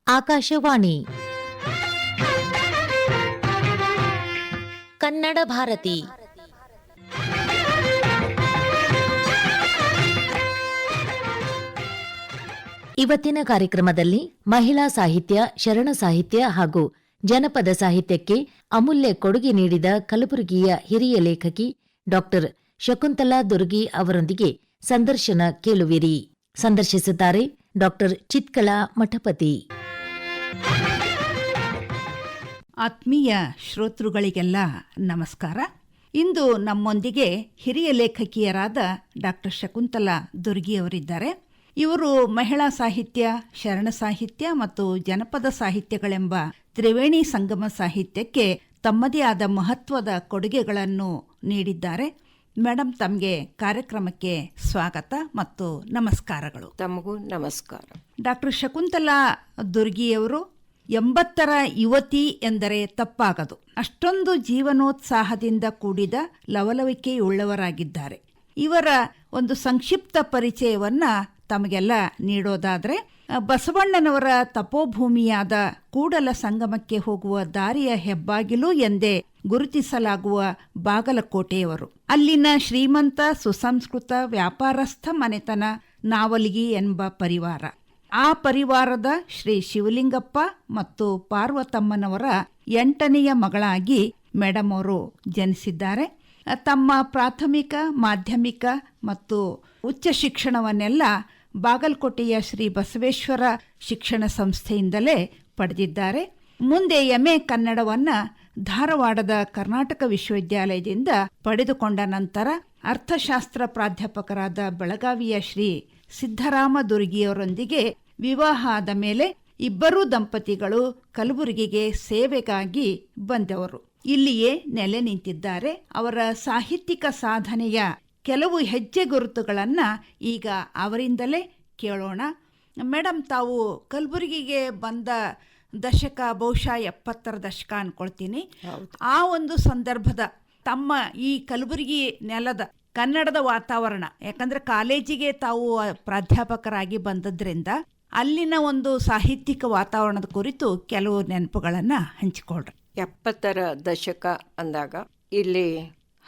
ಆಕಾಶವಾಣಿ ಕನ್ನಡ ಭಾರತಿ ಇವತ್ತಿನ ಕಾರ್ಯಕ್ರಮದಲ್ಲಿ ಮಹಿಳಾ ಸಾಹಿತ್ಯ, ಶರಣ ಸಾಹಿತ್ಯ ಹಾಗೂ ಜನಪದ ಸಾಹಿತ್ಯಕ್ಕೆ ಅಮೂಲ್ಯ ಕೊಡುಗೆ ನೀಡಿದ ಕಲಬುರಗಿಯ ಹಿರಿಯ ಲೇಖಕಿ ಡಾ ಶಕುಂತಲಾ ದುರ್ಗಿ ಅವರೊಂದಿಗೆ ಸಂದರ್ಶನ ಕೇಳುವಿರಿ. ಸಂದರ್ಶಿಸುತ್ತಾರೆ ಡಾ ಚಿತ್ಕಳಾ ಮಠಪತಿ. ಆತ್ಮೀಯ ಶ್ರೋತೃಗಳಿಗೆಲ್ಲ ನಮಸ್ಕಾರ. ಇಂದು ನಮ್ಮೊಂದಿಗೆ ಹಿರಿಯ ಲೇಖಕಿಯರಾದ ಡಾ ಶಕುಂತಲಾ ದುರ್ಗಿ ಅವರಿದ್ದಾರೆ. ಇವರು ಮಹಿಳಾ ಸಾಹಿತ್ಯ, ಶರಣ ಸಾಹಿತ್ಯ ಮತ್ತು ಜನಪದ ಸಾಹಿತ್ಯಗಳೆಂಬ ತ್ರಿವೇಣಿ ಸಂಗಮ ಸಾಹಿತ್ಯಕ್ಕೆ ತಮ್ಮದೇ ಆದ ಮಹತ್ವದ ಕೊಡುಗೆಗಳನ್ನು ನೀಡಿದ್ದಾರೆ. ಮೇಡಮ್, ತಮಗೆ ಕಾರ್ಯಕ್ರಮಕ್ಕೆ ಸ್ವಾಗತ ಮತ್ತು ನಮಸ್ಕಾರಗಳು. ತಮಗೂ ನಮಸ್ಕಾರ. ಡಾಕ್ಟರ್ ಶಕುಂತಲಾ ದುರ್ಗಿಯವರು 80ರ ಯುವತಿ ಎಂದರೆ ತಪ್ಪಾಗದು. ಅಷ್ಟೊಂದು ಜೀವನೋತ್ಸಾಹದಿಂದ ಕೂಡಿದ ಲವಲವಿಕೆಯುಳ್ಳವರಾಗಿದ್ದಾರೆ. ಇವರ ಒಂದು ಸಂಕ್ಷಿಪ್ತ ಪರಿಚಯವನ್ನ ತಮಗೆಲ್ಲ ನೀಡೋದಾದ್ರೆ, ಬಸವಣ್ಣನವರ ತಪೋಭೂಮಿಯಾದ ಕೂಡಲ ಸಂಗಮಕ್ಕೆ ಹೋಗುವ ದಾರಿಯ ಹೆಬ್ಬಾಗಿಲು ಎಂದೇ ಗುರುತಿಸಲಾಗುವ ಬಾಗಲಕೋಟೆಯವರು. ಅಲ್ಲಿನ ಶ್ರೀಮಂತ ಸುಸಂಸ್ಕೃತ ವ್ಯಾಪಾರಸ್ಥ ಮನೆತನ ನಾವಲಗಿ ಎಂಬ ಪರಿವಾರ. ಆ ಪರಿವಾರದ ಶ್ರೀ ಶಿವಲಿಂಗಪ್ಪ ಮತ್ತು ಪಾರ್ವತಮ್ಮನವರ 8ನೆಯ ಮಗಳಾಗಿ ಮೇಡಮ್ ಅವರು ಜನಿಸಿದ್ದಾರೆ. ತಮ್ಮ ಪ್ರಾಥಮಿಕ, ಮಾಧ್ಯಮಿಕ ಮತ್ತು ಉಚ್ಚ ಶಿಕ್ಷಣವನ್ನೆಲ್ಲ ಬಾಗಲಕೋಟೆಯ ಶ್ರೀ ಬಸವೇಶ್ವರ ಶಿಕ್ಷಣ ಸಂಸ್ಥೆಯಿಂದಲೇ ಪಡೆದಿದ್ದಾರೆ. ಮುಂದೆ MA ಕನ್ನಡವನ್ನ ಧಾರವಾಡದ ಕರ್ನಾಟಕ ವಿಶ್ವವಿದ್ಯಾಲಯದಿಂದ ಪಡೆದುಕೊಂಡ ನಂತರ ಅರ್ಥಶಾಸ್ತ್ರ ಪ್ರಾಧ್ಯಾಪಕರಾದ ಬೆಳಗಾವಿಯ ಶ್ರೀ ಸಿದ್ದರಾಮ ದುರ್ಗಿಯವರೊಂದಿಗೆ ವಿವಾಹ ಆದ ಮೇಲೆ ಇಬ್ಬರೂ ದಂಪತಿಗಳು ಕಲಬುರಗಿಗೆ ಸೇವೆಗಾಗಿ ಬಂದವರು. ಇಲ್ಲಿಯೇ ನೆಲೆ ನಿಂತಿದ್ದಾರೆ. ಅವರ ಸಾಹಿತ್ಯಿಕ ಸಾಧನೆಯ ಕೆಲವು ಹೆಜ್ಜೆ ಗುರುತುಗಳನ್ನ ಈಗ ಅವರಿಂದಲೇ ಕೇಳೋಣ. ಮೇಡಮ್, ತಾವು ಕಲಬುರಗಿಗೆ ಬಂದ ದಶಕ ಬಹುಶಃ 70ರ ದಶಕ ಅನ್ಕೊಳ್ತೀನಿ. ಆ ಒಂದು ಸಂದರ್ಭದ ತಮ್ಮ ಈ ಕಲಬುರಗಿ ನೆಲದ ಕನ್ನಡದ ವಾತಾವರಣ, ಯಾಕಂದ್ರೆ ಕಾಲೇಜಿಗೆ ತಾವು ಪ್ರಾಧ್ಯಾಪಕರಾಗಿ ಬಂದದ್ರಿಂದ ಅಲ್ಲಿನ ಒಂದು ಸಾಹಿತ್ಯಿಕ ವಾತಾವರಣದ ಕುರಿತು ಕೆಲವು ನೆನಪುಗಳನ್ನ ಹಂಚಿಕೊಳ್ರಿ. 70ರ ದಶಕ ಅಂದಾಗ ಇಲ್ಲಿ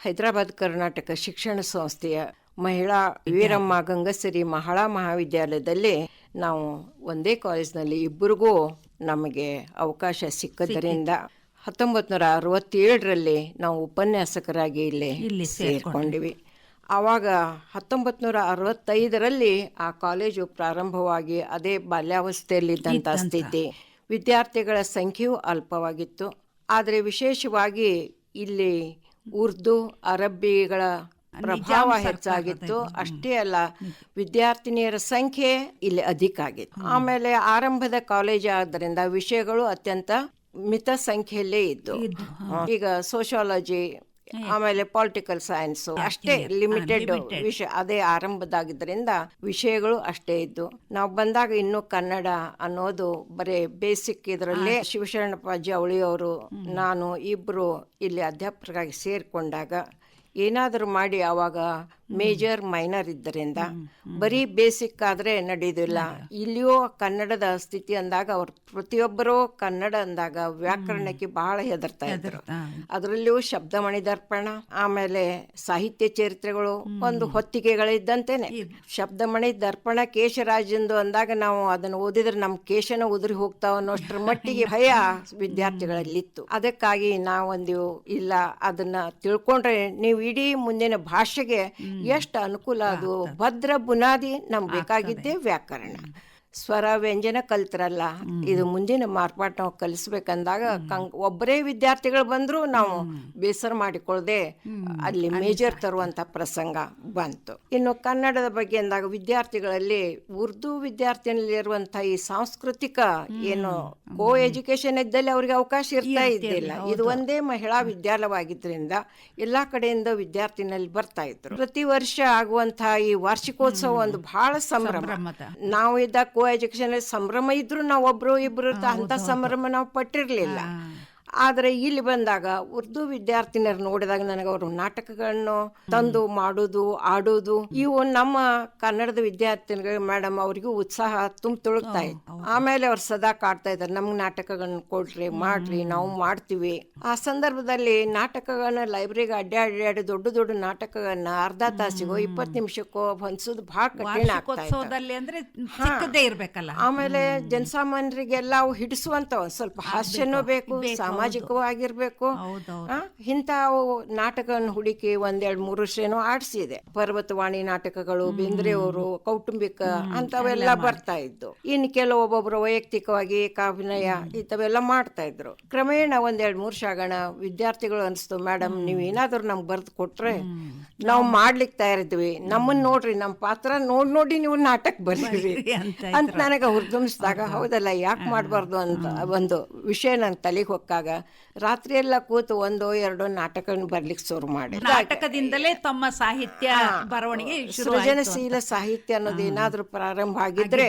ಹೈದರಾಬಾದ್ ಕರ್ನಾಟಕ ಶಿಕ್ಷಣ ಸಂಸ್ಥೆಯ ಮಹಿಳಾ ವೀರಮ್ಮ ಗಂಗಸರಿ ಮಹಿಳಾ ಮಹಾವಿದ್ಯಾಲಯದಲ್ಲಿ ನಾವು ಒಂದೇ ಕಾಲೇಜ್ನಲ್ಲಿ ಇಬ್ಬರಿಗೂ ನಮಗೆ ಅವಕಾಶ ಸಿಕ್ಕದ್ದರಿಂದ 1967ರಲ್ಲಿ ನಾವು ಉಪನ್ಯಾಸಕರಾಗಿ ಇಲ್ಲಿ ಸೇರಿಕೊಂಡಿವಿ. ಆವಾಗ 1965ರಲ್ಲಿ ಆ ಕಾಲೇಜು ಪ್ರಾರಂಭವಾಗಿ ಅದೇ ಬಾಲ್ಯಾವಸ್ಥೆಯಲ್ಲಿದ್ದಂಥ ಸ್ಥಿತಿ. ವಿದ್ಯಾರ್ಥಿಗಳ ಸಂಖ್ಯೆಯೂ ಅಲ್ಪವಾಗಿತ್ತು. ಆದರೆ ವಿಶೇಷವಾಗಿ ಇಲ್ಲಿ ಉರ್ದು, ಅರಬ್ಬಿಗಳ ಪ್ರಭಾವ ಹೆಚ್ಚಾಗಿತ್ತು. ಅಷ್ಟೇ ಅಲ್ಲ, ವಿದ್ಯಾರ್ಥಿನಿಯರ ಸಂಖ್ಯೆ ಇಲ್ಲಿ ಅಧಿಕ ಆಗಿತ್ತು. ಆಮೇಲೆ ಆರಂಭದ ಕಾಲೇಜ್ ಆದ್ದರಿಂದ ವಿಷಯಗಳು ಅತ್ಯಂತ ಮಿತ ಸಂಖ್ಯೆಯಲ್ಲೇ ಇದ್ದು, ಈಗ ಸೋಶಿಯಾಲಜಿ ಆಮೇಲೆ ಪೊಲಿಟಿಕಲ್ ಸೈನ್ಸ್ ಅಷ್ಟೇ ಲಿಮಿಟೆಡ್ ವಿಷಯ, ಅದೇ ಆರಂಭದಾಗಿದ್ದರಿಂದ ವಿಷಯಗಳು ಅಷ್ಟೇ ಇದ್ದು. ನಾವು ಬಂದಾಗ ಇನ್ನು ಕನ್ನಡ ಅನ್ನೋದು ಬರೀ ಬೇಸಿಕ್ ಇದರಲ್ಲೇ ಶಿವಶರಣಪ್ಪ ಜವಳಿಯವರು ನಾನು ಇಬ್ರು ಇಲ್ಲಿ ಅಧ್ಯಾಪಕರಾಗಿ ಸೇರ್ಕೊಂಡಾಗ ಏನಾದರೂ ಮಾಡಿ ಆವಾಗ ಮೇಜರ್ ಮೈನರ್ ಇದ್ದರಿಂದ ಬರೀ ಬೇಸಿಕ್ ಆದ್ರೆ ನಡೆಯುವುದಿಲ್ಲ. ಇಲ್ಲಿಯೂ ಕನ್ನಡದ ಸ್ಥಿತಿ ಅಂದಾಗ ಅವ್ರು ಪ್ರತಿಯೊಬ್ಬರೂ ಕನ್ನಡ ಅಂದಾಗ ವ್ಯಾಕರಣಕ್ಕೆ ಬಹಳ ಹೆದರ್ತಾ ಇದ್ರು. ಅದರಲ್ಲಿಯೂ ಶಬ್ದಮಣಿ ದರ್ಪಣ, ಆಮೇಲೆ ಸಾಹಿತ್ಯ ಚರಿತ್ರೆಗಳು ಒಂದು ಹೊತ್ತಿಗೆಗಳಿದ್ದಂತೆನೆ. ಶಬ್ದಮಣಿ ದರ್ಪಣ ಕೇಶರಾಜಂದು ಅಂದಾಗ ನಾವು ಅದನ್ನು ಓದಿದ್ರೆ ನಮ್ ಕೇಶನ ಉದುರಿ ಹೋಗ್ತಾವ ಅನ್ನೋಷ್ಟ್ರ ಮಟ್ಟಿಗೆ ಭಯ ವಿದ್ಯಾರ್ಥಿಗಳಲ್ಲಿತ್ತು. ಅದಕ್ಕಾಗಿ ನಾವೊಂದು ಇಲ್ಲ, ಅದನ್ನ ತಿಳ್ಕೊಂಡ್ರೆ ನೀವು ಇಡೀ ಮುಂದಿನ ಭಾಷೆಗೆ ಎಷ್ಟು ಅನುಕೂಲ, ಅದು ಭದ್ರ ಬುನಾದಿ ನಮ್ಗೆ ಬೇಕಾಗಿದ್ದೇ ವ್ಯಾಕರಣ. ಸ್ವರ ವ್ಯಂಜನ ಕಲ್ತ್ರಲ್ಲ, ಇದು ಮುಂದಿನ ಮಾರ್ಪಾಟ ನಾವು ಕಲಿಸ್ಬೇಕಂದಾಗ ಒಬ್ಬರೇ ವಿದ್ಯಾರ್ಥಿಗಳು ಬಂದ್ರು ನಾವು ಬೇಸರ ಮಾಡಿಕೊಳ್ಳದೆ ಅಲ್ಲಿ ಮೇಜರ್ ತರುವಂತ ಪ್ರಸಂಗ ಬಂತು. ಇನ್ನು ಕನ್ನಡದ ಬಗ್ಗೆ ಅಂದಾಗ ವಿದ್ಯಾರ್ಥಿಗಳಲ್ಲಿ ಉರ್ದು ವಿದ್ಯಾರ್ಥಿನಲ್ಲಿರುವಂತಹ ಈ ಸಾಂಸ್ಕೃತಿಕ ಏನು ಕೋ ಎಜುಕೇಶನ್ ಇದ್ದಲ್ಲಿ ಅವ್ರಿಗೆ ಅವಕಾಶ ಇರ್ತಾ ಇದ್ದಿಲ್ಲ. ಇದು ಒಂದೇ ಮಹಿಳಾ ವಿದ್ಯಾಲಯವಾಗಿದ್ರಿಂದ ಎಲ್ಲಾ ಕಡೆಯಿಂದ ವಿದ್ಯಾರ್ಥಿನಲ್ಲಿ ಬರ್ತಾ ಇದ್ರು. ಪ್ರತಿ ವರ್ಷ ಆಗುವಂತಹ ಈ ವಾರ್ಷಿಕೋತ್ಸವ ಒಂದು ಬಹಳ ಸಂಭ್ರಮ. ನಾವು ಇದ್ದ ಕೋ ಎಜುಕೇಶನ್ ಸಂಭ್ರಮ ಇದ್ರು ನಾವು ಒಬ್ರು ಇಬ್ರು ಅಂತ ಸಂಭ್ರಮ ನಾವು ಪಟ್ಟಿರ್ಲಿಲ್ಲ. ಆದರೆ ಇಲ್ಲಿ ಬಂದಾಗ ಉರ್ದು ವಿದ್ಯಾರ್ಥಿನಿಯರು ನೋಡಿದಾಗ ನನಗೆ ಅವರು ನಾಟಕಗಳನ್ನು ತಂದು ಮಾಡುವುದು ಆಡುವುದು ಇವು ನಮ್ಮ ಕನ್ನಡದ ವಿದ್ಯಾರ್ಥಿನಿಗಳು ಮೇಡಮ್ ಅವರಿಗೂ ಉತ್ಸಾಹ ತುಳುಕ್ತಾ ಇತ್ತು. ಆಮೇಲೆ ಅವ್ರು ಸದಾ ಕಾಡ್ತಾ ಇದ್ದಾರೆ, ನಮ್ಗೆ ನಾಟಕಗಳನ್ನ ಕೊಡ್ರಿ, ಮಾಡ್ರಿ, ನಾವು ಮಾಡ್ತೀವಿ. ಆ ಸಂದರ್ಭದಲ್ಲಿ ನಾಟಕಗಳನ್ನ ಲೈಬ್ರರಿಗೆ ಅಡ್ಡಾಡಿ ದೊಡ್ಡ ದೊಡ್ಡ ನಾಟಕಗಳನ್ನ ಅರ್ಧ ತಾಸಿಗೋ 20 ನಿಮಿಷಕ್ಕೋ ಹೊಂದಿಸೋದು ಬಹಳ ಕಠಿಣ ಆಗ್ತಾ ಇರ್ಬೇಕಲ್ಲ. ಆಮೇಲೆ ಜನಸಾಮಾನ್ಯರಿಗೆಲ್ಲ ಅವು ಹಿಡಿಸುವಂತ ಸ್ವಲ್ಪ ಹಾಸ್ಯನೂ ಬೇಕು, ಸಾಮಾಜಿಕವಾಗಿರ್ಬೇಕು. ಇಂಥವು ನಾಟಕಗಳನ್ನು ಹುಡುಕಿ 1-2-3 ವರ್ಷನೂ ಆಡಿಸಿದೆ. ಪರ್ವತವಾಣಿ ನಾಟಕಗಳು, ಬೇಂದ್ರೆಯವರು, ಕೌಟುಂಬಿಕ ಅಂತವೆಲ್ಲ ಬರ್ತಾ ಇದ್ದು. ಇನ್ನು ಕೆಲವೊಬ್ಬೊಬ್ರು ವೈಯಕ್ತಿಕವಾಗಿ ಏಕಾಭಿನಯ ಇಂಥವೆಲ್ಲ ಮಾಡ್ತಾ ಇದ್ರು. ಕ್ರಮೇಣ 1-2-3 ಶಾಗಣ ವಿದ್ಯಾರ್ಥಿಗಳು ಅನಿಸ್ತು, ಮೇಡಮ್ ನೀವು ಏನಾದ್ರು ನಮ್ಗೆ ಬರೆದು ಕೊಟ್ರೆ ನಾವು ಮಾಡ್ಲಿಕ್ಕೆ ತಯಾರಿದ್ವಿ, ನಮ್ಮನ್ನ ನೋಡ್ರಿ, ನಮ್ಮ ಪಾತ್ರ ನೋಡಿ ನೀವು ನಾಟಕ ಬರೀರಿ ಅಂತ ನನಗೆ ಹುರಿದುಂಬಿಸಿದಾಗ, ಹೌದಲ್ಲ ಯಾಕೆ ಮಾಡಬಾರ್ದು ಅಂತ ಒಂದು ವಿಷಯ ನನ್ನ ತಲೆಗೆ ಹೊಕ್ಕಾಗ ರಾತ್ರಿ ಎಲ್ಲ ಕೂತು 1-2 ನಾಟಕ ಬರ್ಲಿಕ್ಕೆ ಶುರು ಮಾಡಿ. ನಾಟಕದಿಂದಲೇ ತಮ್ಮ ಸಾಹಿತ್ಯ ಬರವಣಿಗೆ ಸೃಜನಶೀಲ ಸಾಹಿತ್ಯ ಅನ್ನೋದು ಏನಾದ್ರೂ ಪ್ರಾರಂಭ ಆಗಿದ್ರೆ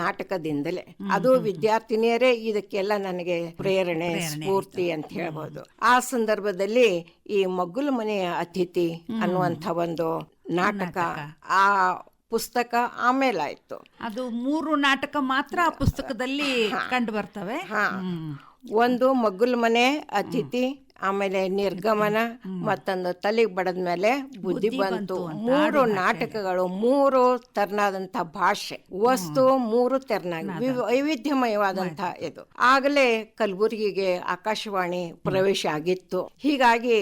ನಾಟಕದಿಂದಲೇ. ಅದು ವಿದ್ಯಾರ್ಥಿನಿಯರೇ ಇದಕ್ಕೆಲ್ಲ ನನಗೆ ಪ್ರೇರಣೆ, ಸ್ಫೂರ್ತಿ ಅಂತ ಹೇಳ್ಬೋದು. ಆ ಸಂದರ್ಭದಲ್ಲಿ ಈ ಮಗ್ಗುಲ ಮನೆಯ ಅತಿಥಿ ಅನ್ನುವಂಥ ಒಂದು ನಾಟಕ, ಆ ಪುಸ್ತಕ ಆಮೇಲೆ ಆಯ್ತು. ಅದು 3 ನಾಟಕ ಮಾತ್ರ ಆ ಪುಸ್ತಕದಲ್ಲಿ ಕಂಡು ಬರ್ತವೆ. ಒಂದು ಮಗ್ಗುಲ ಮನೆ ಅತಿಥಿ, ಆಮೇಲೆ ನಿರ್ಗಮನ, ಮತ್ತೊಂದು ತಲೆಗೆ ಬಡದ ಮೇಲೆ ಬುದ್ಧಿ ಬಂತು. 3 ನಾಟಕಗಳು, 3 ತೆರನಾದಂಥ ಭಾಷೆ, ವಸ್ತು 3 ತೆರನಾಗಿ ವೈವಿಧ್ಯಮಯವಾದಂಥ ಇದು. ಆಗಲೇ ಕಲಬುರಗಿಗೆ ಆಕಾಶವಾಣಿ ಪ್ರವೇಶ ಆಗಿತ್ತು. ಹೀಗಾಗಿ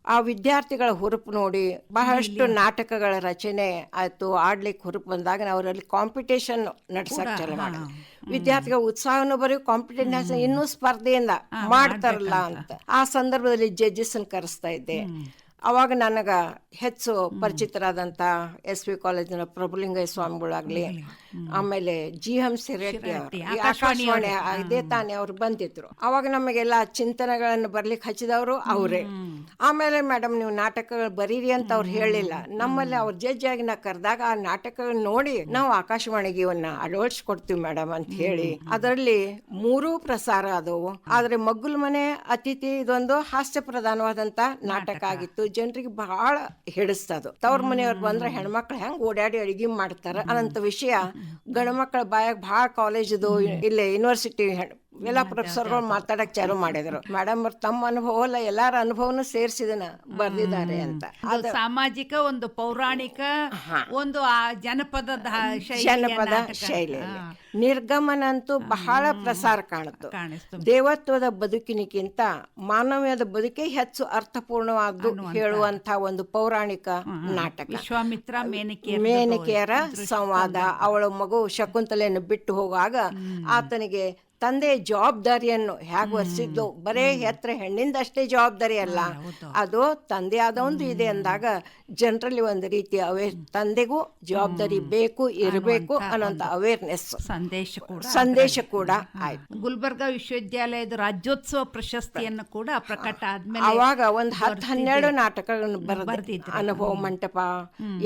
ಆ ವಿದ್ಯಾರ್ಥಿಗಳ ಹುರುಪು ನೋಡಿ ಬಹಳಷ್ಟು ನಾಟಕಗಳ ರಚನೆ ಆಯ್ತು. ಆಡ್ಲಿಕ್ಕೆ ಹುರುಪು ಬಂದಾಗ ನಾವು ಅವರಲ್ಲಿ ಕಾಂಪಿಟೇಷನ್ ನಡ್ಸಕ್ ಚಾಲು ಮಾಡಿದ್ವಿ. ವಿದ್ಯಾರ್ಥಿಗಳ ಉತ್ಸಾಹನೂ ಬರೀ ಕಾಂಪಿಟೇಷನ್ ಇನ್ನೂ ಸ್ಪರ್ಧೆಯಿಂದ ಮಾಡ್ತಾರಲ್ಲ ಅಂತ. ಆ ಸಂದರ್ಭದಲ್ಲಿ ಜಡ್ಜಸ್ ಕರೆಸ್ತಾ ಇದ್ದೆ. ಅವಾಗ ನನಗೆ ಹೆಚ್ಚು ಪರಿಚಿತರಾದಂಥ SV ಕಾಲೇಜಿನ ಪ್ರಭುಲಿಂಗಯ್ಯ ಸ್ವಾಮಿಗಳಾಗ್ಲಿ, ಆಮೇಲೆ GM ರೆಡ್ಡಿ, ಆಕಾಶವಾಣಿ ಇದೇ ತಾನೇ ಅವ್ರು ಬಂದಿದ್ರು. ಅವಾಗ ನಮಗೆಲ್ಲ ಚಿಂತನೆಗಳನ್ನು ಬರ್ಲಿಕ್ಕೆ ಹಚ್ಚಿದವರು ಅವರೇ. ಆಮೇಲೆ ಮೇಡಮ್ ನೀವು ನಾಟಕಗಳು ಬರೀರಿ ಅಂತ ಅವ್ರು ಹೇಳಿಲ್ಲ. ನಮ್ಮಲ್ಲಿ ಅವ್ರ ಜಡ್ಜ್ ಆಗಿ ನಾ ಕರೆದಾಗ ಆ ನಾಟಕಗಳನ್ನ ನೋಡಿ ನಾವು ಆಕಾಶವಾಣಿಗೆ ಇವನ್ನ ಅಳವಡಿಸ್ಕೊಡ್ತೀವಿ ಮೇಡಮ್ ಅಂತ ಹೇಳಿ ಅದರಲ್ಲಿ 3 ಪ್ರಸಾರ ಆದವು. ಆದ್ರೆ ಮಗ್ಗುಲ ಮನೆ ಅತಿಥಿ ಇದೊಂದು ಹಾಸ್ಯ ಪ್ರಧಾನವಾದಂತ ನಾಟಕ ಆಗಿತ್ತು. ಜನರಿಗೆ ಬಹಳ ಹಿಡಿಸ್ತದು. ತವ್ರ ಮನೆಯವ್ರು ಬಂದ್ರೆ ಹೆಣ್ಮಕ್ಳು ಹೆಂಗ್ ಓಡಾಡಿ ಅಡಿಗೆ ಮಾಡ್ತಾರ ಅನ್ನಂತ ವಿಷಯ ಗಂಡು ಮಕ್ಕಳ ಬಾಯಾಗ ಬಹಳ ಕಾಲೇಜದು ಇಲ್ಲೇ ಯೂನಿವರ್ಸಿಟಿ ಎಲ್ಲ ಪ್ರೊಫೆಸರ್ಗಳು ಮಾತಾಡಕ್ ಚಾಲು ಮಾಡಿದ್ರು. ಮೇಡಮ್ ಅವ್ರ ತಮ್ಮ ಅನುಭವ ಅಲ್ಲ, ಎಲ್ಲಾರ ಅನುಭವನು ಸೇರಿಸಿದನ ಬರ್ದಿದ್ದಾರೆ ಅಂತ. ಅದು ಸಾಮಾಜಿಕ, ಒಂದು ಪೌರಾಣಿಕ, ಒಂದು ಜನಪದ ಶೈಲಿ. ನಿರ್ಗಮನ ಅಂತೂ ಬಹಳ ಪ್ರಸಾರ ಕಾಣುತ್ತೆ. ದೇವತ್ವದ ಬದುಕಿನಕ್ಕಿಂತ ಮಾನವೀಯದ ಬದುಕೇ ಹೆಚ್ಚು ಅರ್ಥಪೂರ್ಣವಾದ್ದು ಹೇಳುವಂತ ಒಂದು ಪೌರಾಣಿಕ ನಾಟಕ. ವಿಶ್ವಾಮಿತ್ರ ಮೇನಕೆಯರ ಸಂವಾದ. ಅವಳ ಮಗು ಶಕುಂತಲೆಯನ್ನು ಬಿಟ್ಟು ಹೋಗುವಾಗ ಆತನಿಗೆ ತಂದೆ ಜವಾಬ್ದಾರಿಯನ್ನು ಹೇಗೆ ವಹಿಸಿದ್ದು, ಬರೇ ಹೆತ್ರ ಹೆಣ್ಣಿಂದ ಅಷ್ಟೇ ಜವಾಬ್ದಾರಿ ಅಲ್ಲ, ಅದು ತಂದೆ ಆದ ಒಂದು ಇದೆ ಅಂದಾಗ ಜನರಲ್ಲಿ ಒಂದು ರೀತಿಯ ತಂದೆಗೂ ಜವಾಬ್ದಾರಿ ಬೇಕು, ಇರಬೇಕು ಅನ್ನೋಂಥ ಅವೇರ್ನೆಸ್ ಸಂದೇಶ ಕೂಡ ಆಯ್ತು. ಗುಲ್ಬರ್ಗಾ ವಿಶ್ವವಿದ್ಯಾಲಯದ ರಾಜ್ಯೋತ್ಸವ ಪ್ರಶಸ್ತಿಯನ್ನು ಕೂಡ ಪ್ರಕಟ ಆದ್ಮೇಲೆ ಅವಾಗ ಒಂದು 10-12 ನಾಟಕಗಳನ್ನು ಬರೆದಿದ್ದೆ. ಅನುಭವ ಮಂಟಪ,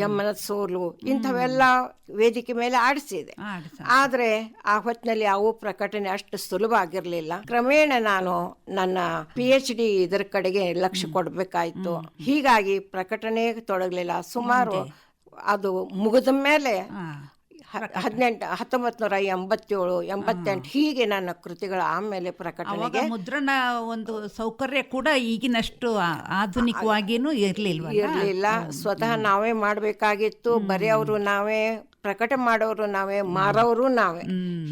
ಯಮ್ಮನ ಸೋಲು, ಇಂಥವೆಲ್ಲ ವೇದಿಕೆ ಮೇಲೆ ಆಡಿಸಿದೆ. ಆದ್ರೆ ಆ ಹೊತ್ತಿನಲ್ಲಿ ಅವು ಪ್ರಕಟಣೆ ಅಷ್ಟು ಸುಲಭ ಆಗಿರ್ಲಿಲ್ಲ. ಕ್ರಮೇಣ ನಾನು ನನ್ನ PhD ಇದರ ಕಡೆಗೆ ಲಕ್ಷ್ಯ ಕೊಡ್ಬೇಕಾಯ್ತು. ಹೀಗಾಗಿ ಪ್ರಕಟಣೆ ತೊಡಗಲಿಲ್ಲ. ಸುಮಾರು ಅದು ಮುಗಿದ ಮೇಲೆ 1987-88 ಹೀಗೆ ನನ್ನ ಕೃತಿಗಳ ಆಮೇಲೆ ಪ್ರಕಟಣೆಗೆ ಮುದ್ರಣ ಒಂದು ಸೌಕರ್ಯ ಕೂಡ ಈಗಿನಷ್ಟು ಆಧುನಿಕವಾಗಿನೂ ಇರಲಿಲ್ಲ. ಸ್ವತಃ ನಾವೇ ಮಾಡಬೇಕಾಗಿತ್ತು. ಬರೆಯೋರು ನಾವೇ, ಪ್ರಕಟ ಮಾಡೋರು ನಾವೇ, ಮಾರೋರು ನಾವೇ.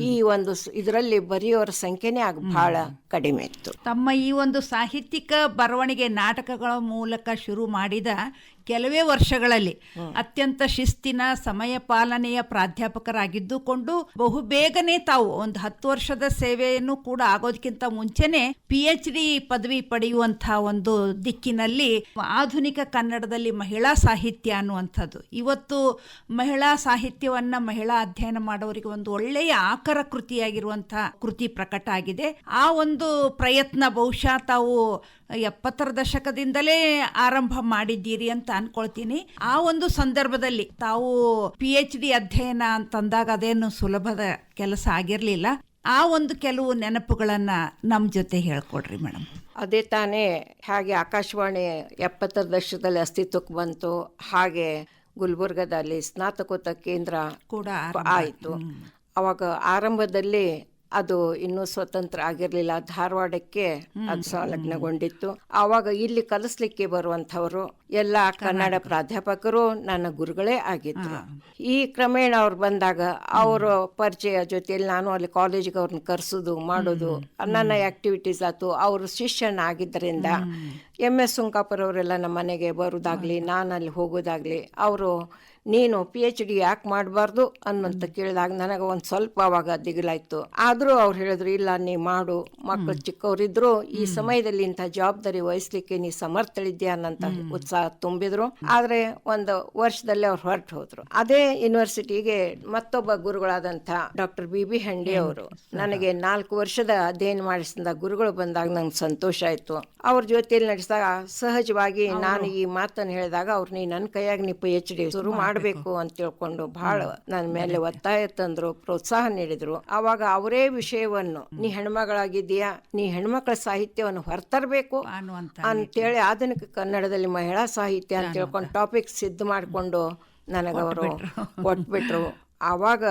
ಈ ಒಂದು ಇದರಲ್ಲಿ ಬರೆಯೋರ ಸಂಖ್ಯೆನೇ ಬಹಳ ಕಡಿಮೆ ಇತ್ತು. ತಮ್ಮ ಈ ಒಂದು ಸಾಹಿತ್ಯಿಕ ಬರವಣಿಗೆ ನಾಟಕಗಳ ಮೂಲಕ ಶುರು ಮಾಡಿದ ಕೆಲವೇ ವರ್ಷಗಳಲ್ಲಿ ಅತ್ಯಂತ ಶಿಸ್ತಿನ, ಸಮಯ ಪಾಲನೆಯ ಪ್ರಾಧ್ಯಾಪಕರಾಗಿದ್ದುಕೊಂಡು ಬಹುಬೇಗನೆ ತಾವು ಒಂದು 10 ವರ್ಷದ ಸೇವೆಯನ್ನು ಕೂಡ ಆಗೋದಕ್ಕಿಂತ ಮುಂಚೆನೆ PhD ಪದವಿ ಪಡೆಯುವಂತಹ ಒಂದು ದಿಕ್ಕಿನಲ್ಲಿ ಆಧುನಿಕ ಕನ್ನಡದಲ್ಲಿ ಮಹಿಳಾ ಸಾಹಿತ್ಯ ಅನ್ನುವಂಥದ್ದು ಇವತ್ತು ಮಹಿಳಾ ಸಾಹಿತ್ಯವನ್ನ ಮಹಿಳಾ ಅಧ್ಯಯನ ಮಾಡೋರಿಗೆ ಒಂದು ಒಳ್ಳೆಯ ಆಕರ ಕೃತಿಯಾಗಿರುವಂತಹ ಕೃತಿ ಪ್ರಕಟ ಆಗಿದೆ. ಆ ಒಂದು ಪ್ರಯತ್ನ ಬಹುಶಃ ತಾವು 70ರ ದಶಕದಿಂದಲೇ ಆರಂಭ ಮಾಡಿದ್ದೀರಿ ಅಂತ ಅನ್ಕೊಳ್ತೀನಿ. ಆ ಒಂದು ಸಂದರ್ಭದಲ್ಲಿ ತಾವು PhD ಅಧ್ಯಯನ ಅಂತಂದಾಗ ಅದೇನು ಸುಲಭದ ಕೆಲಸ ಆಗಿರ್ಲಿಲ್ಲ. ಆ ಒಂದು ಕೆಲವು ನೆನಪುಗಳನ್ನ ನಮ್ಮ ಜೊತೆ ಹೇಳ್ಕೊಡ್ರಿ ಮೇಡಮ್. ಅದೇ ತಾನೇ, ಹಾಗೆ ಆಕಾಶವಾಣಿ 70ರ ದಶಕದಲ್ಲಿ ಅಸ್ತಿತ್ವಕ್ಕೆ ಬಂತು. ಹಾಗೆ ಗುಲ್ಬರ್ಗದಲ್ಲಿ ಸ್ನಾತಕೋತ್ತರ ಕೇಂದ್ರ ಕೂಡ ಆಯಿತು. ಅವಾಗ ಆರಂಭದಲ್ಲಿ ಅದು ಇನ್ನೂ ಸ್ವತಂತ್ರ ಆಗಿರಲಿಲ್ಲ. ಧಾರವಾಡಕ್ಕೆ ಅದು ಸಂಲಗ್ನಗೊಂಡಿತ್ತು. ಆವಾಗ ಇಲ್ಲಿ ಕಲಿಸ್ಲಿಕ್ಕೆ ಬರುವಂಥವರು ಎಲ್ಲ ಕನ್ನಡ ಪ್ರಾಧ್ಯಾಪಕರು ನನ್ನ ಗುರುಗಳೇ ಆಗಿದ್ರು. ಈ ಕ್ರಮೇಣ ಅವ್ರು ಬಂದಾಗ ಅವರ ಪರಿಚಯ ಜೊತೆಯಲ್ಲಿ ನಾನು ಅಲ್ಲಿ ಕಾಲೇಜಿಗೆ ಅವ್ರನ್ನ ಕರೆಸೋದು ಮಾಡೋದು ನನ್ನ ಆಕ್ಟಿವಿಟೀಸ್ ಆಯ್ತು. ಅವರು ಶಿಷ್ಯನಾಗಿದ್ದರಿಂದ MS ಸುಂಕಾಪುರ ಅವರೆಲ್ಲ ನಮ್ಮ ಮನೆಗೆ ಬರೋದಾಗ್ಲಿ, ನಾನು ಅಲ್ಲಿ ಹೋಗೋದಾಗ್ಲಿ, ಅವರು ನೀನು PhD ಯಾಕೆ ಮಾಡಬಾರ್ದು ಅನ್ನೋಂತ ಕೇಳಿದಾಗ ನನಗೆ ಒಂದು ಸ್ವಲ್ಪ ಅವಾಗ ದಿಗಿಲಾಯ್ತು. ಆದರೂ ಅವ್ರು ಹೇಳಿದ್ರು, ಇಲ್ಲ ನೀ ಮಾಡು, ಮಕ್ಕಳು ಚಿಕ್ಕವರಿದ್ರು, ಈ ಸಮಯದಲ್ಲಿ ಇಂಥ ಜವಾಬ್ದಾರಿ ವಹಿಸ್ಲಿಕ್ಕೆ ನೀ ಸಮರ್ಥಳಿದ್ಯಾ ಅನ್ನಂತ ಉತ್ಸಾಹ ತುಂಬಿದ್ರು. ಆದರೆ ಒಂದು ವರ್ಷದಲ್ಲೇ ಅವ್ರು ಹೊರಟು ಹೋದ್ರು. ಅದೇ ಯೂನಿವರ್ಸಿಟಿಗೆ ಮತ್ತೊಬ್ಬ ಗುರುಗಳಾದಂಥ ಡಾಕ್ಟರ್ BB ಹೆಂಡಿ ಅವರು ನನಗೆ 4 ವರ್ಷದ ಅಧ್ಯಯನ ಮಾಡಿಸಿದ ಗುರುಗಳು ಬಂದಾಗ ನಂಗೆ ಸಂತೋಷ ಆಯಿತು. ಅವ್ರ ಜೊತೆಯಲ್ಲಿ ನಡೆಸಿದಾಗ ಸಹಜವಾಗಿ ನಾನು ಈ ಮಾತನ್ನು ಹೇಳಿದಾಗ ಅವ್ರು ನನ್ನ ಕೈಯಾಗಿ ನೀ PhD ಶುರು ಮಾಡಬೇಕು ಅಂತ ತಿಳ್ಕೊಂಡು ಬಹಳ ನನ್ನ ಮೇಲೆ ಒತ್ತಾಯ ತಂದ್ರು, ಪ್ರೋತ್ಸಾಹ ನೀಡಿದ್ರು. ಆವಾಗ ಅವರೇ ವಿಷಯವನ್ನು ನೀ ಹೆಣ್ಮಗಳಾಗಿದ್ದೀಯಾ, ನೀ ಹೆಣ್ಮಕ್ಳ ಸಾಹಿತ್ಯವನ್ನು ಹೊರತರಬೇಕು ಅಂತೇಳಿ ಆಧುನಿಕ ಕನ್ನಡದಲ್ಲಿ ಮಹಿಳಾ ಸಾಹಿತ್ಯ ಅಂತ ತಿಳ್ಕೊಂಡು ಟಾಪಿಕ್ ಸಿದ್ಧ ಮಾಡಿಕೊಂಡು ನನಗವರು ಕೊಟ್ಬಿಟ್ರು. ಆವಾಗ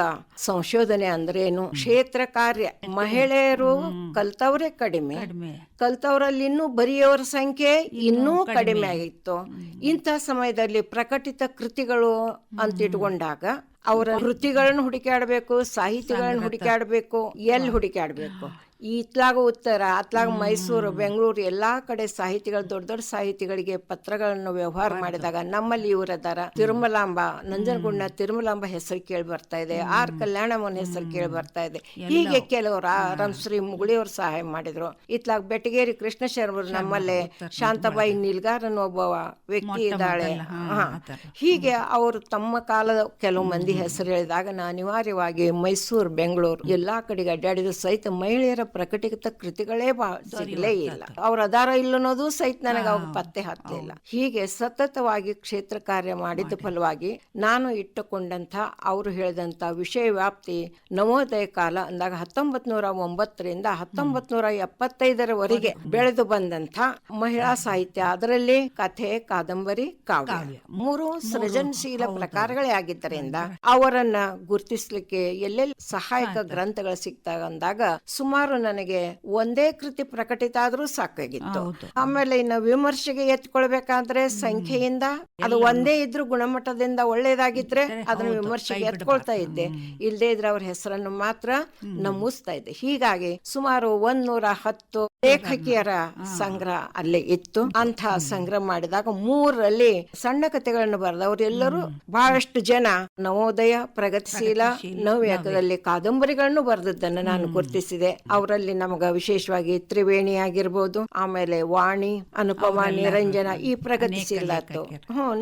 ಸಂಶೋಧನೆ ಅಂದ್ರೇನು, ಕ್ಷೇತ್ರ ಕಾರ್ಯ, ಮಹಿಳೆಯರು ಕಲ್ತವ್ರೆ ಕಡಿಮೆ, ಕಲ್ತವ್ರಲ್ಲಿ ಇನ್ನೂ ಬರೆಯೋರ ಸಂಖ್ಯೆ ಇನ್ನೂ ಕಡಿಮೆ ಆಗಿತ್ತು. ಇಂಥ ಸಮಯದಲ್ಲಿ ಪ್ರಕಟಿತ ಕೃತಿಗಳು ಅಂತ ಇಟ್ಕೊಂಡಾಗ ಅವರ ಕೃತಿಗಳನ್ನು ಹುಡುಕಾಡಬೇಕು, ಸಾಹಿತಿಗಳನ್ನು ಹುಡುಕಾಡಬೇಕು, ಎಲ್ಲಿ ಹುಡುಕಾಡಬೇಕು? ಇತ್ಲಾಗ ಉತ್ತರ, ಅತ್ಲಾಗ ಮೈಸೂರು, ಬೆಂಗಳೂರು ಎಲ್ಲಾ ಕಡೆ ಸಾಹಿತಿಗಳು, ದೊಡ್ಡ ದೊಡ್ಡ ಸಾಹಿತಿಗಳಿಗೆ ಪತ್ರಗಳನ್ನು ವ್ಯವಹಾರ ಮಾಡಿದಾಗ ನಮ್ಮಲ್ಲಿ ಇವರದಾರ, ತಿರುಮಲಾಂಬ, ನಂಜನಗೂಡಿನ ತಿರುಮಲಾಂಬ ಹೆಸರು ಕೇಳಿ ಬರ್ತಾ ಇದೆ, R ಕಲ್ಯಾಣಮ್ಮನ ಹೆಸರು ಕೇಳಿ ಬರ್ತಾ ಇದೆ. ಹೀಗೆ ಕೆಲವರು ರಂಶ್ರೀ ಮುಗುಳಿಯವರು ಸಹಾಯ ಮಾಡಿದ್ರು. ಇತ್ಲಾಗ ಬೆಟಗೇರಿ ಕೃಷ್ಣ ಶರ್ಮರು, ನಮ್ಮಲ್ಲೇ ಶಾಂತಾಬಾಯಿ ನಿಲ್ಗಾರ್ ಅನ್ನೋ ಒಬ್ಬ ವ್ಯಕ್ತಿ ಇದ್ದಾಳೆ. ಹೀಗೆ ಅವರು ತಮ್ಮ ಕಾಲದ ಕೆಲವು ಮಂದಿ ಹೆಸರು ಹೇಳಿದಾಗ ನಾನು ಅನಿವಾರ್ಯವಾಗಿ ಮೈಸೂರು, ಬೆಂಗಳೂರು ಎಲ್ಲಾ ಕಡೆಗೆ ಅಡ್ಡಾಡಿದ್ರು ಸಹಿತ ಮಹಿಳೆಯರ ಪ್ರಕಟಿತ ಕೃತಿಗಳೇ ಸಿಗಲೇ ಇಲ್ಲ. ಅವ್ರ ಅದಾರ ಇಲ್ಲನ್ನೋದು ಸಹಿತ ನನಗೆ ಅವಾಗ ಪತ್ತೆ ಹತ್ತಲಿಲ್ಲ. ಹೀಗೆ ಸತತವಾಗಿ ಕ್ಷೇತ್ರ ಕಾರ್ಯ ಮಾಡಿದ ಫಲವಾಗಿ ನಾನು ಇಟ್ಟುಕೊಂಡಂಥ ಅವರು ಹೇಳಿದಂಥ ವಿಷಯ ವ್ಯಾಪ್ತಿ ನವೋದಯ ಕಾಲ ಅಂದಾಗ 1909ರಿಂದ 1975ರವರೆಗೆ ಬೆಳೆದು ಬಂದಂಥ ಮಹಿಳಾ ಸಾಹಿತ್ಯ, ಅದರಲ್ಲಿ ಕಥೆ, ಕಾದಂಬರಿ, ಕಾವ್ಯ 3 ಸೃಜನಶೀಲ ಪ್ರಕಾರಗಳೇ ಆಗಿದ್ದರಿಂದ ಅವರನ್ನ ಗುರುತಿಸ್ಲಿಕ್ಕೆ ಎಲ್ಲೆಲ್ಲಿ ಸಹಾಯಕ ಗ್ರಂಥಗಳು ಸಿಗ್ತಾಗ ಅಂದಾಗ ಸುಮಾರು ನನಗೆ ಒಂದೇ ಕೃತಿ ಪ್ರಕಟಿತ ಆದ್ರೂ ಸಾಕಾಗಿತ್ತು. ಆಮೇಲೆ ಇನ್ನು ವಿಮರ್ಶೆಗೆ ಎತ್ಕೊಳ್ಬೇಕಾದ್ರೆ ಸಂಖ್ಯೆಯಿಂದ ಅದು ಒಂದೇ ಇದ್ರು ಗುಣಮಟ್ಟದಿಂದ ಒಳ್ಳೇದಾಗಿದ್ರೆ ಅದನ್ನ ವಿಮರ್ಶೆಗೆ ಎತ್ಕೊಳ್ತಾ ಇದ್ದೆ, ಇಲ್ಲದೇ ಇದ್ರೆ ಅವ್ರ ಹೆಸರನ್ನು ಮಾತ್ರ ನಮೂಸ್ತಾ ಇದ್ದೆ. ಹೀಗಾಗಿ ಸುಮಾರು 110 ಲೇಖಕಿಯರ ಸಂಗ್ರಹ ಅಲ್ಲೇ ಇತ್ತು. ಅಂಥ ಸಂಗ್ರಹ ಮಾಡಿದಾಗ 3ರಲ್ಲಿ ಸಣ್ಣ ಕಥೆಗಳನ್ನು ಬರೆದವರೆಲ್ಲರೂ ಬಹಳಷ್ಟು ಜನ ನವೋದಯ, ಪ್ರಗತಿಶೀಲ, ನವ್ಯಕದಲ್ಲಿ ಕಾದಂಬರಿಗಳನ್ನು ಬರೆದದ್ದನ್ನು ನಾನು ಗುರುತಿಸಿದೆ. ಅವರಲ್ಲಿ ನಮಗ ವಿಶೇಷವಾಗಿ ತ್ರಿವೇಣಿ ಆಗಿರ್ಬೋದು, ಆಮೇಲೆ ವಾಣಿ, ಅನುಪಮ, ನಿರಂಜನ, ಈ ಪ್ರಗತಿಶೀಲ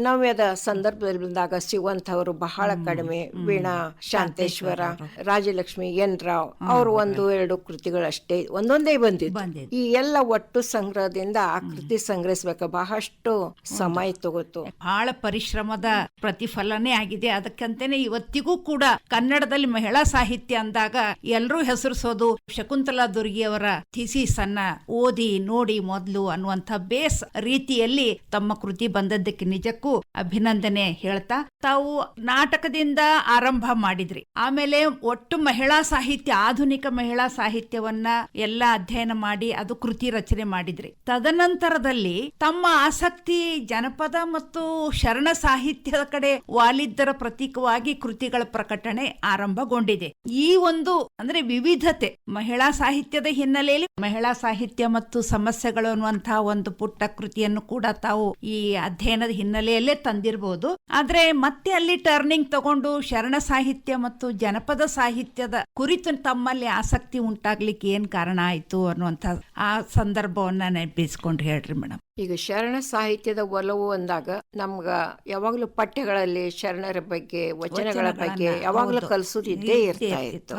ನವ್ಯದ ಸಂದರ್ಭದಲ್ಲಿ ಬಂದಾಗ ಸಿಗುವಂತವರು ಬಹಳ ಕಡಿಮೆ. ವೀಣಾ ಶಾಂತೇಶ್ವರ, ರಾಜಲಕ್ಷ್ಮಿ N ರಾವ್ ಅವರು 1-2 ಕೃತಿಗಳಷ್ಟೇ, ಒಂದೊಂದೇ ಬಂದಿದ್ದು. ಈ ಎಲ್ಲ ಒಟ್ಟು ಸಂಗ್ರಹದಿಂದ ಆ ಕೃತಿ ಸಂಗ್ರಹಿಸಬೇಕು ಬಹಳಷ್ಟು ಸಮಯ ತಗೋತು. ಬಹಳ ಪರಿಶ್ರಮದ ಪ್ರತಿಫಲನೇ ಆಗಿದೆ. ಅದಕ್ಕಂತೇನೆ ಇವತ್ತಿಗೂ ಕೂಡ ಕನ್ನಡದಲ್ಲಿ ಮಹಿಳಾ ಸಾಹಿತ್ಯ ಅಂದಾಗ ಎಲ್ಲರೂ ಹೆಸರಿಸೋದು ಶಕುಂತಲಾ ದುರ್ಗಿಯವರ ಥೀಸಿಸ್ ಅನ್ನ ಓದಿ ನೋಡಿ ಮೊದಲು ಅನ್ನುವಂಥ ಬೇಸ್ ರೀತಿಯಲ್ಲಿ ತಮ್ಮ ಕೃತಿ ಬಂದದ್ದಕ್ಕೆ ನಿಜಕ್ಕೂ ಅಭಿನಂದನೆ ಹೇಳ್ತಾ, ತಾವು ನಾಟಕದಿಂದ ಆರಂಭ ಮಾಡಿದ್ರಿ, ಆಮೇಲೆ ಒಟ್ಟು ಮಹಿಳಾ ಸಾಹಿತ್ಯ, ಆಧುನಿಕ ಮಹಿಳಾ ಸಾಹಿತ್ಯವನ್ನ ಎಲ್ಲ ಅಧ್ಯಯನ ಮಾಡಿ ಅದು ಕೃತಿ ರಚನೆ ಮಾಡಿದ್ರಿ. ತದನಂತರದಲ್ಲಿ ತಮ್ಮ ಆಸಕ್ತಿ ಜನಪದ ಮತ್ತು ಶರಣ ಸಾಹಿತ್ಯದ ಕಡೆ ವಾಲಿದ್ದರ ಪ್ರತೀಕವಾಗಿ ಕೃತಿಗಳ ಪ್ರಕಟಣೆ ಆರಂಭಗೊಂಡಿದೆ. ಈ ಒಂದು ಅಂದ್ರೆ ವಿವಿಧತೆ, ಮಹಿಳಾ ಸಾಹಿತ್ಯದ ಹಿನ್ನೆಲೆಯಲ್ಲಿ ಮಹಿಳಾ ಸಾಹಿತ್ಯ ಮತ್ತು ಸಮಸ್ಯೆಗಳು ಅನ್ನುವಂತಹ ಒಂದು ಪುಟ್ಟ ಕೃತಿಯನ್ನು ಕೂಡ ತಾವು ಈ ಅಧ್ಯಯನದ ಹಿನ್ನೆಲೆಯಲ್ಲೇ ತಂದಿರಬಹುದು. ಆದ್ರೆ ಮತ್ತೆ ಅಲ್ಲಿ ಟರ್ನಿಂಗ್ ತಗೊಂಡು ಶರಣ ಸಾಹಿತ್ಯ ಮತ್ತು ಜನಪದ ಸಾಹಿತ್ಯದ ಕುರಿತು ತಮ್ಮಲ್ಲಿ ಆಸಕ್ತಿ ಉಂಟಾಗ್ಲಿಕ್ಕೆ ಏನ್ ಕಾರಣ ಆಯ್ತು ಅನ್ನುವಂಥ ಆ ಸಂದರ್ಭವನ್ನ ನೆನಪಿಸ್ಕೊಂಡು ಹೇಳ್ರಿ ಮೇಡಮ್. ಈಗ ಶರಣ ಸಾಹಿತ್ಯದ ಒಲವು ಅಂದಾಗ ನಮ್ಗ ಯಾವಾಗ್ಲೂ ಪಠ್ಯಗಳಲ್ಲಿ ಶರಣರ ಬಗ್ಗೆ ವಚನಗಳ ಬಗ್ಗೆ ಯಾವಾಗ್ಲೂ ಕಲಿಸೋದು ಇದ್ದೇ ಇರ್ತಾ ಇತ್ತು.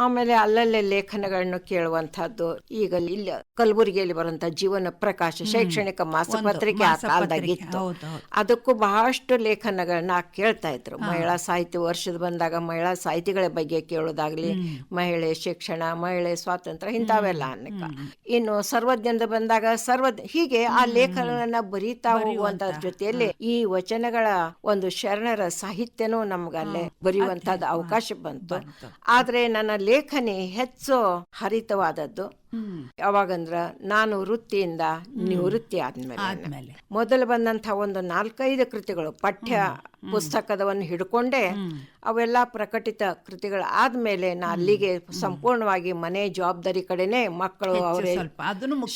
ಆಮೇಲೆ ಅಲ್ಲಲ್ಲೇ ಲೇಖನಗಳನ್ನು ಕೇಳುವಂತಹದ್ದು. ಈಗ ಇಲ್ಲಿ ಕಲಬುರಗಿಯಲ್ಲಿ ಬರುವಂತಹ ಜೀವನ ಪ್ರಕಾಶ ಶೈಕ್ಷಣಿಕ ಮಾಸಪತ್ರಿಕೆ ಆ ಕಾಲದಾಗಿತ್ತು. ಅದಕ್ಕೂ ಬಹಳಷ್ಟು ಲೇಖನಗಳನ್ನ ಕೇಳ್ತಾ ಇದ್ರು. ಮಹಿಳಾ ಸಾಹಿತ್ಯ ವರ್ಷದ ಬಂದಾಗ ಮಹಿಳಾ ಸಾಹಿತಿಗಳ ಬಗ್ಗೆ ಕೇಳೋದಾಗ್ಲಿ, ಮಹಿಳೆ ಶಿಕ್ಷಣ, ಮಹಿಳೆ ಸ್ವಾತಂತ್ರ್ಯ ಇಂಥವೆಲ್ಲ ಅನ್ನಕ. ಇನ್ನು ಸರ್ವಜ್ಞಂದ ಬಂದಾಗ ಹೀಗೆ ಆ ಲೇಖನಗಳನ್ನ ಬರೀತಾ ಹೋಗುವಂತದ್ರ ಜೊತೆಯಲ್ಲಿ ಈ ವಚನಗಳ ಒಂದು ಶರಣರ ಸಾಹಿತ್ಯನೂ ನಮ್ಗಲ್ಲೇ ಬರೆಯುವಂತಹದ್ದು ಅವಕಾಶ ಬಂತು. ಆದ್ರೆ ನನ್ನ ಲೇಖನಿ ಹೆಚ್ಚು ಹರಿತವಾದದ್ದು ಯಾವಾಗಂದ್ರ ನಾನು ವೃತ್ತಿಯಿಂದ ನಿವೃತ್ತಿ ಆದ್ಮೇಲೆ. ಮೊದಲು ಬಂದಂತಹ ಒಂದು 4-5 ಕೃತಿಗಳು ಪಠ್ಯ ಪುಸ್ತಕದವನ್ನು ಹಿಡ್ಕೊಂಡೆ ಅವೆಲ್ಲ ಪ್ರಕಟಿತ ಕೃತಿಗಳು ಆದ್ಮೇಲೆ ನಾ ಅಲ್ಲಿಗೆ ಸಂಪೂರ್ಣವಾಗಿ ಮನೆ ಜವಾಬ್ದಾರಿ ಕಡೆನೆ ಮಕ್ಕಳು ಅವರ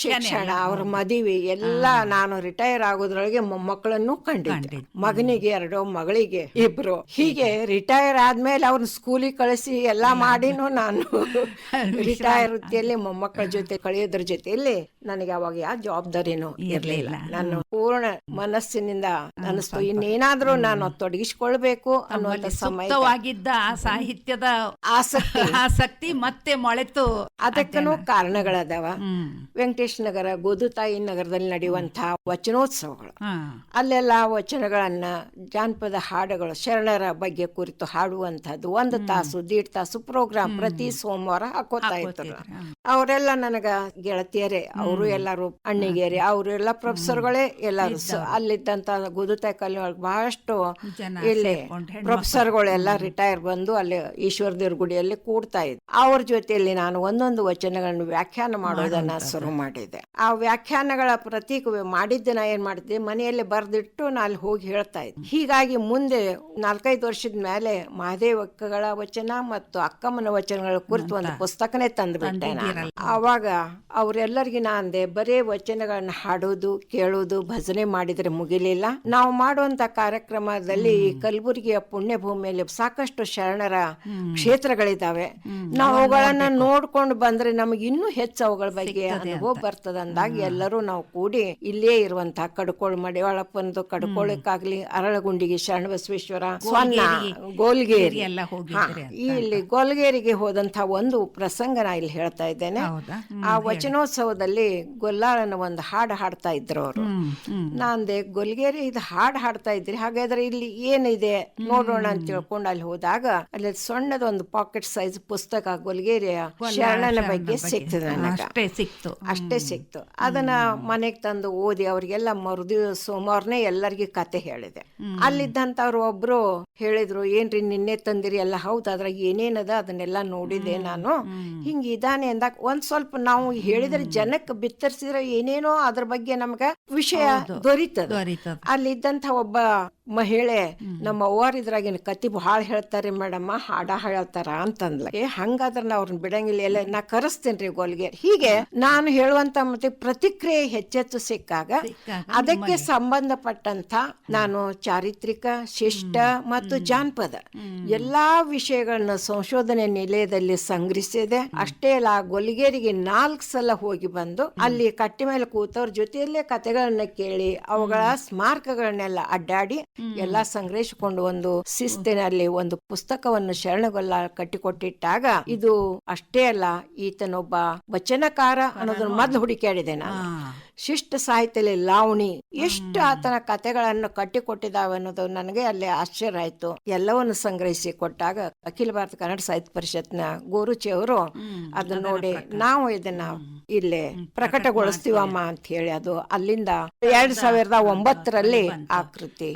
ಶಿಕ್ಷಣ, ಅವ್ರ ಮದುವೆ ಎಲ್ಲ ನಾನು ರಿಟೈರ್ ಆಗೋದ್ರೊಳಗೆ ಮೊಮ್ಮಕ್ಕಳನ್ನು ಕಂಡಿದ್ದೆ. ಮಗನಿಗೆ 2, ಮಗಳಿಗೆ 2. ಹೀಗೆ ರಿಟೈರ್ ಆದ್ಮೇಲೆ ಅವ್ರನ್ನ ಸ್ಕೂಲಿಗೆ ಕಳಿಸಿ ಎಲ್ಲಾ ಮಾಡಿನೂ ನಾನು ರಿಟೈರ್ ವೃತ್ತಿಯಲ್ಲಿ ಮೊಮ್ಮಕ್ಕಳ ಜೊತೆ ಕಳೆಯೋದ್ರ ಜೊತೆಯಲ್ಲಿ ನನಗೆ ಅವಾಗ ಯಾವ ಜವಾಬ್ದಾರಿನೂ ಇರ್ಲಿಲ್ಲ. ನಾನು ಪೂರ್ಣ ಮನಸ್ಸಿನಿಂದ ಅನಿಸ್ತು ಇನ್ನೇನಾದ್ರೂ ನಾನು ತೊಡಗಿಸಿಕೊಳ್ಬೇಕು ಅನ್ನುವಂತ ಸಮಯವಾಗಿದ್ದ ಸಾಹಿತ್ಯದ ಆಸಕ್ತಿ ಮತ್ತೆ ಮೊಳೆತು. ಅದಕ್ಕೂ ಕಾರಣಗಳದಾವ. ವೆಂಕಟೇಶ್ ನಗರ, ಗೋದುತಾಯಿ ನಗರದಲ್ಲಿ ನಡೆಯುವಂತಹ ವಚನೋತ್ಸವಗಳು, ಅಲ್ಲೆಲ್ಲ ವಚನಗಳನ್ನ ಜಾನಪದ ಹಾಡುಗಳು ಶರಣರ ಬಗ್ಗೆ ಕುರಿತು ಹಾಡುವಂತಹದ್ದು 1 ತಾಸು 1.5 ತಾಸು ಪ್ರೋಗ್ರಾಮ್ ಪ್ರತಿ ಸೋಮವಾರ ಹಾಕೋತಾ ಇದ್ರು. ಅವರೆಲ್ಲ ನನಗ ಗೆಳತಿಯರೇ, ಅವರು ಎಲ್ಲಾರು ಅಣ್ಣಿಗೇರಿ, ಅವರು ಎಲ್ಲ ಪ್ರೊಫೆಸರ್ಗಳೇ ಎಲ್ಲಾರು. ಅಲ್ಲಿದ್ದಂತ ಗೋದುತಾಯಿ ಕಲೆ ಬಹಳಷ್ಟು ಇಲ್ಲಿ ಪ್ರೊಫೆಸರ್ಗಳೆಲ್ಲ ರಿಟೈರ್ ಬಂದು ಅಲ್ಲಿ ಈಶ್ವರ ದೇವ್ರ ಗುಡಿಯಲ್ಲಿ ಕೂಡ್ತಾ ಇದ್ರು. ಅವ್ರ ಜೊತೆಯಲ್ಲಿ ನಾನು ಒಂದೊಂದು ವಚನಗಳನ್ನು ವ್ಯಾಖ್ಯಾನ ಮಾಡೋದನ್ನ ಶುರು ಮಾಡಿದೆ. ಆ ವ್ಯಾಖ್ಯಾನಗಳ ಪ್ರತೀಕ ಮಾಡಿದ್ದನ್ನ ಏನ್ ಮಾಡಿದ್ದೆ, ಮನೆಯಲ್ಲಿ ಬರೆದಿಟ್ಟು ನಾನು ಅಲ್ಲಿ ಹೋಗಿ ಹೇಳ್ತಾ ಇದ್ದೆ. ಹೀಗಾಗಿ ಮುಂದೆ 4-5 ವರ್ಷದ ಮೇಲೆ ಮಹಾದೇವಕ್ಕಗಳ ವಚನ ಮತ್ತು ಅಕ್ಕಮ್ಮನ ವಚನಗಳ ಕುರಿತು ಒಂದು ಪುಸ್ತಕನೇ ತಂದ್ಬಿಟ್ಟೆ. ಆವಾಗ ಅವ್ರೆಲ್ಲರಿಗೂ ನಾ ಅಂದೆ, ಬರೇ ವಚನಗಳನ್ನ ಹಾಡೋದು ಕೇಳೋದು ಭಜನೆ ಮಾಡಿದ್ರೆ ಮುಗಿಲಿಲ್ಲ. ನಾವು ಮಾಡುವಂತ ಕಾರ್ಯಕ್ರಮದಲ್ಲಿ ಈ ಕಲಬುರಗಿಯ ಪುಣ್ಯ ಭೂಮಿಯಲ್ಲಿ ಸಾಕಷ್ಟು ಶರಣರ ಕ್ಷೇತ್ರಗಳಿದ್ದಾವೆ. ನಾವು ಅವುಗಳನ್ನ ನೋಡ್ಕೊಂಡು ಬಂದ್ರೆ ನಮಗೆ ಇನ್ನೂ ಹೆಚ್ಚು ಅವುಗಳ ಬಗ್ಗೆ ಅನುಭವ ಬರ್ತದ ಅಂದಾಗ ಎಲ್ಲರೂ ನಾವು ಕೂಡಿ ಇಲ್ಲೇ ಇರುವಂತಹ ಕಡ್ಕೋಳ ಮಡಿವಾಳಪ್ಪನದು ಕಡ್ಕೋಳಕ್ಕಾಗ್ಲಿ, ಅರಳಗುಂಡಿಗೆ ಶರಣಬಸವೇಶ್ವರ, ಸ್ವನ್ನ, ಗೋಲ್ಗೇರಿ, ಇಲ್ಲಿ ಗೋಲ್ಗೇರಿಗೆ ಹೋದಂತ ಒಂದು ಪ್ರಸಂಗ ನಾ ಇಲ್ಲಿ ಹೇಳ್ತಾ ಇದ್ದೇನೆ. ಆ ವಚನೋತ್ಸವದಲ್ಲಿ ಗೊಲ್ಲಾಳನ ಒಂದು ಹಾಡು ಹಾಡ್ತಾ ಇದ್ರು ಅವರು. ನಾಂದೆ, ಗೊಲ್ಗೇರಿ ಇದು ಹಾಡು ಹಾಡ್ತಾ ಇದ್ರಿ, ಹಾಗಾದ್ರೆ ಇಲ್ಲಿ ಏನಿದೆ ನೋಡೋಣ ಅಂತ ತಿಳ್ಕೊಂಡು ಅಲ್ಲಿ ಹೋದಾಗ ಅಲ್ಲಿ ಸಣ್ಣದ ಒಂದು ಪಾಕೆಟ್ ಸೈಜ್ ಪುಸ್ತಕ ಗೊಲ್ಗೇರಿಯ ಶರಣನ ಬಗ್ಗೆ ಸಿಕ್ತದೆ. ಅಷ್ಟೇ ಸಿಕ್ತು. ಅದನ್ನ ಮನೆಗೆ ತಂದು ಓದಿ ಅವ್ರಿಗೆಲ್ಲ ಮರುದಿವಸ ಸೋಮವಾರನೇ ಎಲ್ಲರಿಗೂ ಕತೆ ಹೇಳಿದೆ. ಅಲ್ಲಿದ್ದಂತವ್ರು ಒಬ್ರು ಹೇಳಿದ್ರು, ಏನ್ರಿ ನಿನ್ನೆ ತಂದಿರಿ? ಎಲ್ಲ ಹೌದು, ಅದ್ರಾಗ ಏನೇನದ ಅದನ್ನೆಲ್ಲ ನೋಡಿದೆ ನಾನು, ಹಿಂಗಿದಾನೆ ಅಂದಾಗ ಒಂದ್ ಸ್ವಲ್ಪ ನಾವು ಹೇಳಿದ್ರೆ ಜನಕ್ಕೆ ಬಿತ್ತರಿಸಿದ್ರೆ ಏನೇನೋ ಅದ್ರ ಬಗ್ಗೆ ನಮ್ಗ ವಿಷಯ ದೊರೀತದ. ಅಲ್ಲಿದ್ದಂತ ಒಬ್ಬ ಮಹಿಳೆ, ನಮ್ಮ ಅವ್ವಾರ ಇದ್ರಾಗಿನ ಕತಿ ಬಹಳ ಹೇಳ್ತಾರೆ ಮೇಡಮ್ಮ, ಹಾಡ ಹೇಳ್ತಾರ ಅಂತಂದ್ಲ. ಹಂಗಾದ್ರೆ ನಾ ಅವ್ರನ್ನ ಬಿಡಂಗಿಲ್ಲ, ಎಲ್ಲ ನಾ ಕರೆಸ್ತೇನ್ರಿ ಗೋಲ್ಗೇರಿ. ಹೀಗೆ ನಾನು ಹೇಳುವಂತ ಮತ್ತೆ ಪ್ರತಿಕ್ರಿಯೆ ಹೆಚ್ಚೆಚ್ಚು ಸಿಕ್ಕಾಗ ಅದಕ್ಕೆ ಸಂಬಂಧಪಟ್ಟಂತ ನಾನು ಚಾರಿತ್ರಿಕ, ಶಿಷ್ಟ ಮತ್ತು ಜಾನಪದ ಎಲ್ಲಾ ವಿಷಯಗಳನ್ನ ಸಂಶೋಧನೆ ನಿಲಯದಲ್ಲಿ ಸಂಗ್ರಹಿಸಿದೆ. ಅಷ್ಟೇ ಅಲ್ಲ, ಗೊಲ್ಗೇರಿಗೆ 4 ಸಲ ಹೋಗಿ ಬಂದು ಅಲ್ಲಿ ಕಟ್ಟಿ ಮೇಲೆ ಕೂತವ್ರ ಜೊತೆಯಲ್ಲೇ ಕತೆಗಳನ್ನ ಕೇಳಿ ಅವುಗಳ ಸ್ಮಾರಕಗಳನ್ನೆಲ್ಲ ಅಡ್ಡಾಡಿ ಎಲ್ಲಾ ಸಂಗ್ರಹಿಸಿಕೊಂಡು ಒಂದು ಶಿಸ್ತಿನಲ್ಲಿ ಒಂದು ಪುಸ್ತಕವನ್ನು ಶರಣಗೊಲ್ಲ ಕಟ್ಟಿಕೊಟ್ಟಿಟ್ಟಾಗ, ಇದು ಅಷ್ಟೇ ಅಲ್ಲ, ಈತನೊಬ್ಬ ವಚನಕಾರ ಅನ್ನೋದನ್ನ ಮೊದಲು ಹುಡುಕಾಡಿದೆ ನಾನು. ಶಿಷ್ಟ ಸಾಹಿತ್ಯದಲ್ಲಿ ಲಾವಣಿ ಎಷ್ಟು ಆತನ ಕತೆಗಳನ್ನು ಕಟ್ಟಿಕೊಟ್ಟಿದ್ದಾವೆ ಅನ್ನೋದು ನನಗೆ ಅಲ್ಲಿ ಆಶ್ಚರ್ಯ ಆಯ್ತು. ಎಲ್ಲವನ್ನು ಸಂಗ್ರಹಿಸಿ ಕೊಟ್ಟಾಗ ಅಖಿಲ ಭಾರತ ಕನ್ನಡ ಸಾಹಿತ್ಯ ಪರಿಷತ್ನ ಗೋರುಚಿ ಅವರು ಅದನ್ನ ನೋಡಿ, ನಾವು ಇದನ್ನ ಇಲ್ಲೇ ಪ್ರಕಟಗೊಳಿಸ್ತೀವಮ್ಮ ಅಂತ ಹೇಳಿ ಅದು ಅಲ್ಲಿಂದ 2009ರಲ್ಲಿ ಆ ಕೃತಿ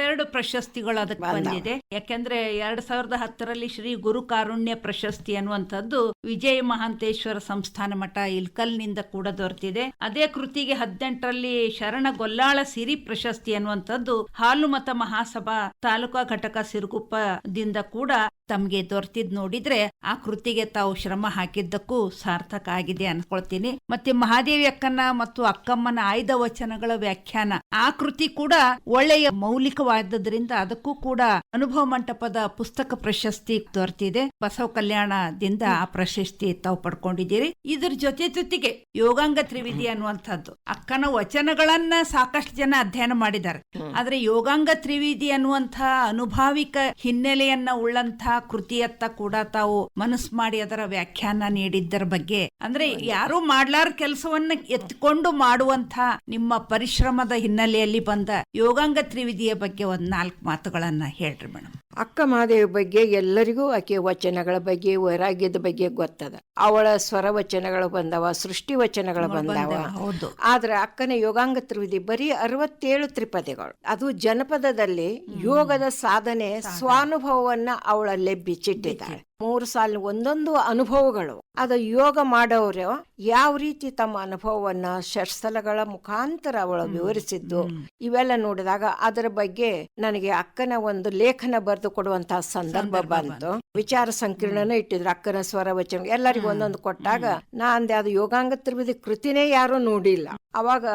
ಎರಡು ಪ್ರಶಸ್ತಿಗಳು ಅದಕ್ಕೆ ಬಂದಿದೆ. ಯಾಕೆಂದ್ರೆ 2010ರಲ್ಲಿ ಶ್ರೀ ಗುರು ಕಾರುಣ್ಯ ಪ್ರಶಸ್ತಿ ಅನ್ನುವಂಥದ್ದು ವಿಜಯ ಮಹಾಂತೇಶ್ವರ ಸಂಸ್ಥಾನ ಮಠ ಇಲ್ಕಲ್ನಿಂದ ಕೂಡ ದೊರೆತಿದೆ. ಅದೇ ಕೃತಿಗೆ 18ರಲ್ಲಿ ಶರಣ ಗೊಲ್ಲಾಳ ಸಿರಿ ಪ್ರಶಸ್ತಿ ಅನ್ನುವಂಥದ್ದು ಹಾಲುಮತ ಮಹಾಸಭಾ ತಾಲೂಕಾ ಘಟಕ ಸಿರುಗುಪ್ಪದಿಂದ ಕೂಡ ತಮ್ಗೆ ದೊರೆತಿದ್ ನೋಡಿದ್ರೆ ಆ ಕೃತಿಗೆ ತಾವು ಶ್ರಮ ಹಾಕಿದ್ದಕ್ಕೂ ಸಾರ್ಥಕ ಆಗಿದೆ ಅನ್ಸುತ್ತೆ. ಅನ್ಕೊಳ್ತೀನಿ. ಮತ್ತೆ ಮಹಾದೇವಿ ಅಕ್ಕನ ಮತ್ತು ಅಕ್ಕಮ್ಮನ ಆಯ್ದ ವಚನಗಳ ವ್ಯಾಖ್ಯಾನ ಆ ಕೃತಿ ಕೂಡ ಒಳ್ಳೆಯ ಮೌಲಿಕವಾದದ್ರಿಂದ ಅದಕ್ಕೂ ಕೂಡ ಅನುಭವ ಮಂಟಪದ ಪುಸ್ತಕ ಪ್ರಶಸ್ತಿ ದೊರೆತಿದೆ. ಬಸವ ಕಲ್ಯಾಣದಿಂದ ಆ ಪ್ರಶಸ್ತಿ ತಾವು ಪಡ್ಕೊಂಡಿದ್ದೀರಿ. ಇದ್ರ ಜೊತೆಗೆ ಯೋಗಾಂಗ ತ್ರಿವಿಧಿ ಅನ್ನುವಂಥದ್ದು ಅಕ್ಕನ ವಚನಗಳನ್ನ ಸಾಕಷ್ಟು ಜನ ಅಧ್ಯಯನ ಮಾಡಿದ್ದಾರೆ. ಆದ್ರೆ ಯೋಗಾಂಗ ತ್ರಿವಿಧಿ ಅನ್ನುವಂತಹ ಅನುಭಾವಿಕ ಹಿನ್ನೆಲೆಯನ್ನ ಉಳ್ಳಂತಹ ಕೃತಿಯತ್ತ ಕೂಡ ತಾವು ಮನಸ್ಸು ಮಾಡಿ ಅದರ ವ್ಯಾಖ್ಯಾನ ನೀಡಿದ್ದರ ಬಗ್ಗೆ, ಅಂದ್ರೆ ಯಾರು ಮಾಡ್ಲಾರ ಕೆಲಸವನ್ನ ಎತ್ಕೊಂಡು ಮಾಡುವಂತ ನಿಮ್ಮ ಪರಿಶ್ರಮದ ಹಿನ್ನೆಲೆಯಲ್ಲಿ ಬಂದ ಯೋಗಾಂಗ ತ್ರಿವಿಧಿಯ ಬಗ್ಗೆ ಒಂದ್ 4 ಮಾತುಗಳನ್ನ ಹೇಳ್ರಿ ಮೇಡಮ್. ಅಕ್ಕ ಮಹಾದೇವಿ ಬಗ್ಗೆ ಎಲ್ಲರಿಗೂ ಆಕೆ ವಚನಗಳ ಬಗ್ಗೆ ವೈರಾಗ್ಯದ ಬಗ್ಗೆ ಗೊತ್ತದ. ಅವಳ ಸ್ವರ ವಚನಗಳು ಬಂದವ, ಸೃಷ್ಟಿ ವಚನಗಳು ಬಂದವ. ಹೌದು. ಆದ್ರೆ ಅಕ್ಕನ ಯೋಗಾಂಗ ತ್ರಿವಿಧಿ ಬರೀ 67 ತ್ರಿಪದಿಗಳು. ಅದು ಜನಪದದಲ್ಲಿ ಯೋಗದ ಸಾಧನೆ ಸ್ವಾನುಭವವನ್ನ ಅವಳಲ್ಲೇ ಬಿಚ್ಚಿಟ್ಟಿದ್ದಾಳೆ. 3 ಸಾಲಿನ ಒಂದೊಂದು ಅನುಭವಗಳು. ಅದು ಯೋಗ ಮಾಡೋರು ಯಾವ ರೀತಿ ತಮ್ಮ ಅನುಭವವನ್ನ ಷಟ್ಸ್ಥಲಗಳ ಮುಖಾಂತರ ಅವಳು ವಿವರಿಸಿದ್ದು, ಇವೆಲ್ಲ ನೋಡಿದಾಗ ಅದರ ಬಗ್ಗೆ ನನಗೆ ಅಕ್ಕನ ಒಂದು ಲೇಖನ ಬರೆದು ಕೊಡುವಂತಹ ಸಂದರ್ಭ ಬಂತು. ವಿಚಾರ ಸಂಕಿರಣನೂ ಇಟ್ಟಿದ್ರು. ಅಕ್ಕನ ಸ್ವರ ವಚನ ಎಲ್ಲರಿಗೂ ಒಂದೊಂದು ಕೊಟ್ಟಾಗ ನಾ ಅಂದೆ ಅದು ಯೋಗಾಂಗ ತ್ರಿವಿಧಿ ಕೃತಿನೇ ಯಾರು ನೋಡಿಲ್ಲ. ಅವಾಗ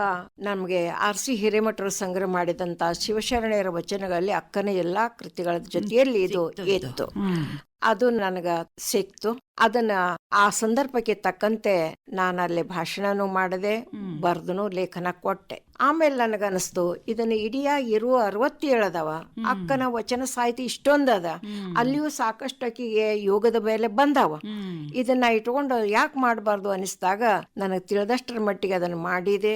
ನಮ್ಗೆ R.C. ಹಿರೇಮಠರು ಸಂಗ್ರಹ ಮಾಡಿದಂತ ಶಿವಶರಣೆಯರ ವಚನಗಳಲ್ಲಿ ಅಕ್ಕನ ಎಲ್ಲಾ ಕೃತಿಗಳ ಜೊತೆಯಲ್ಲಿ ಇದು ಇತ್ತು. ಅದು ನನಗ ಸಿಕ್ತು. ಅದನ್ನ ಆ ಸಂದರ್ಭಕ್ಕೆ ತಕ್ಕಂತೆ ನಾನು ಅಲ್ಲಿ ಭಾಷಣನೂ ಮಾಡದೆ, ಬರ್ದನು, ಲೇಖನ ಕೊಟ್ಟೆ. ಆಮೇಲೆ ನನಗನ್ನಿಸ್ತು ಇದನ್ನ ಇಡಿಯಾಗಿ ಇರುವ 67 ಅದಾವ. ಅಕ್ಕನ ವಚನ ಸಾಹಿತಿ ಇಷ್ಟೊಂದದ, ಅಲ್ಲಿಯೂ ಸಾಕಷ್ಟು ಆಕಿಗೆ ಯೋಗದ ಮೇಲೆ ಬಂದಾವ. ಇದನ್ನ ಇಟ್ಕೊಂಡು ಯಾಕೆ ಮಾಡಬಾರ್ದು ಅನಿಸ್ದಾಗ ನನಗೆ ತಿಳಿದಷ್ಟರ ಮಟ್ಟಿಗೆ ಅದನ್ನ ಮಾಡಿದೆ.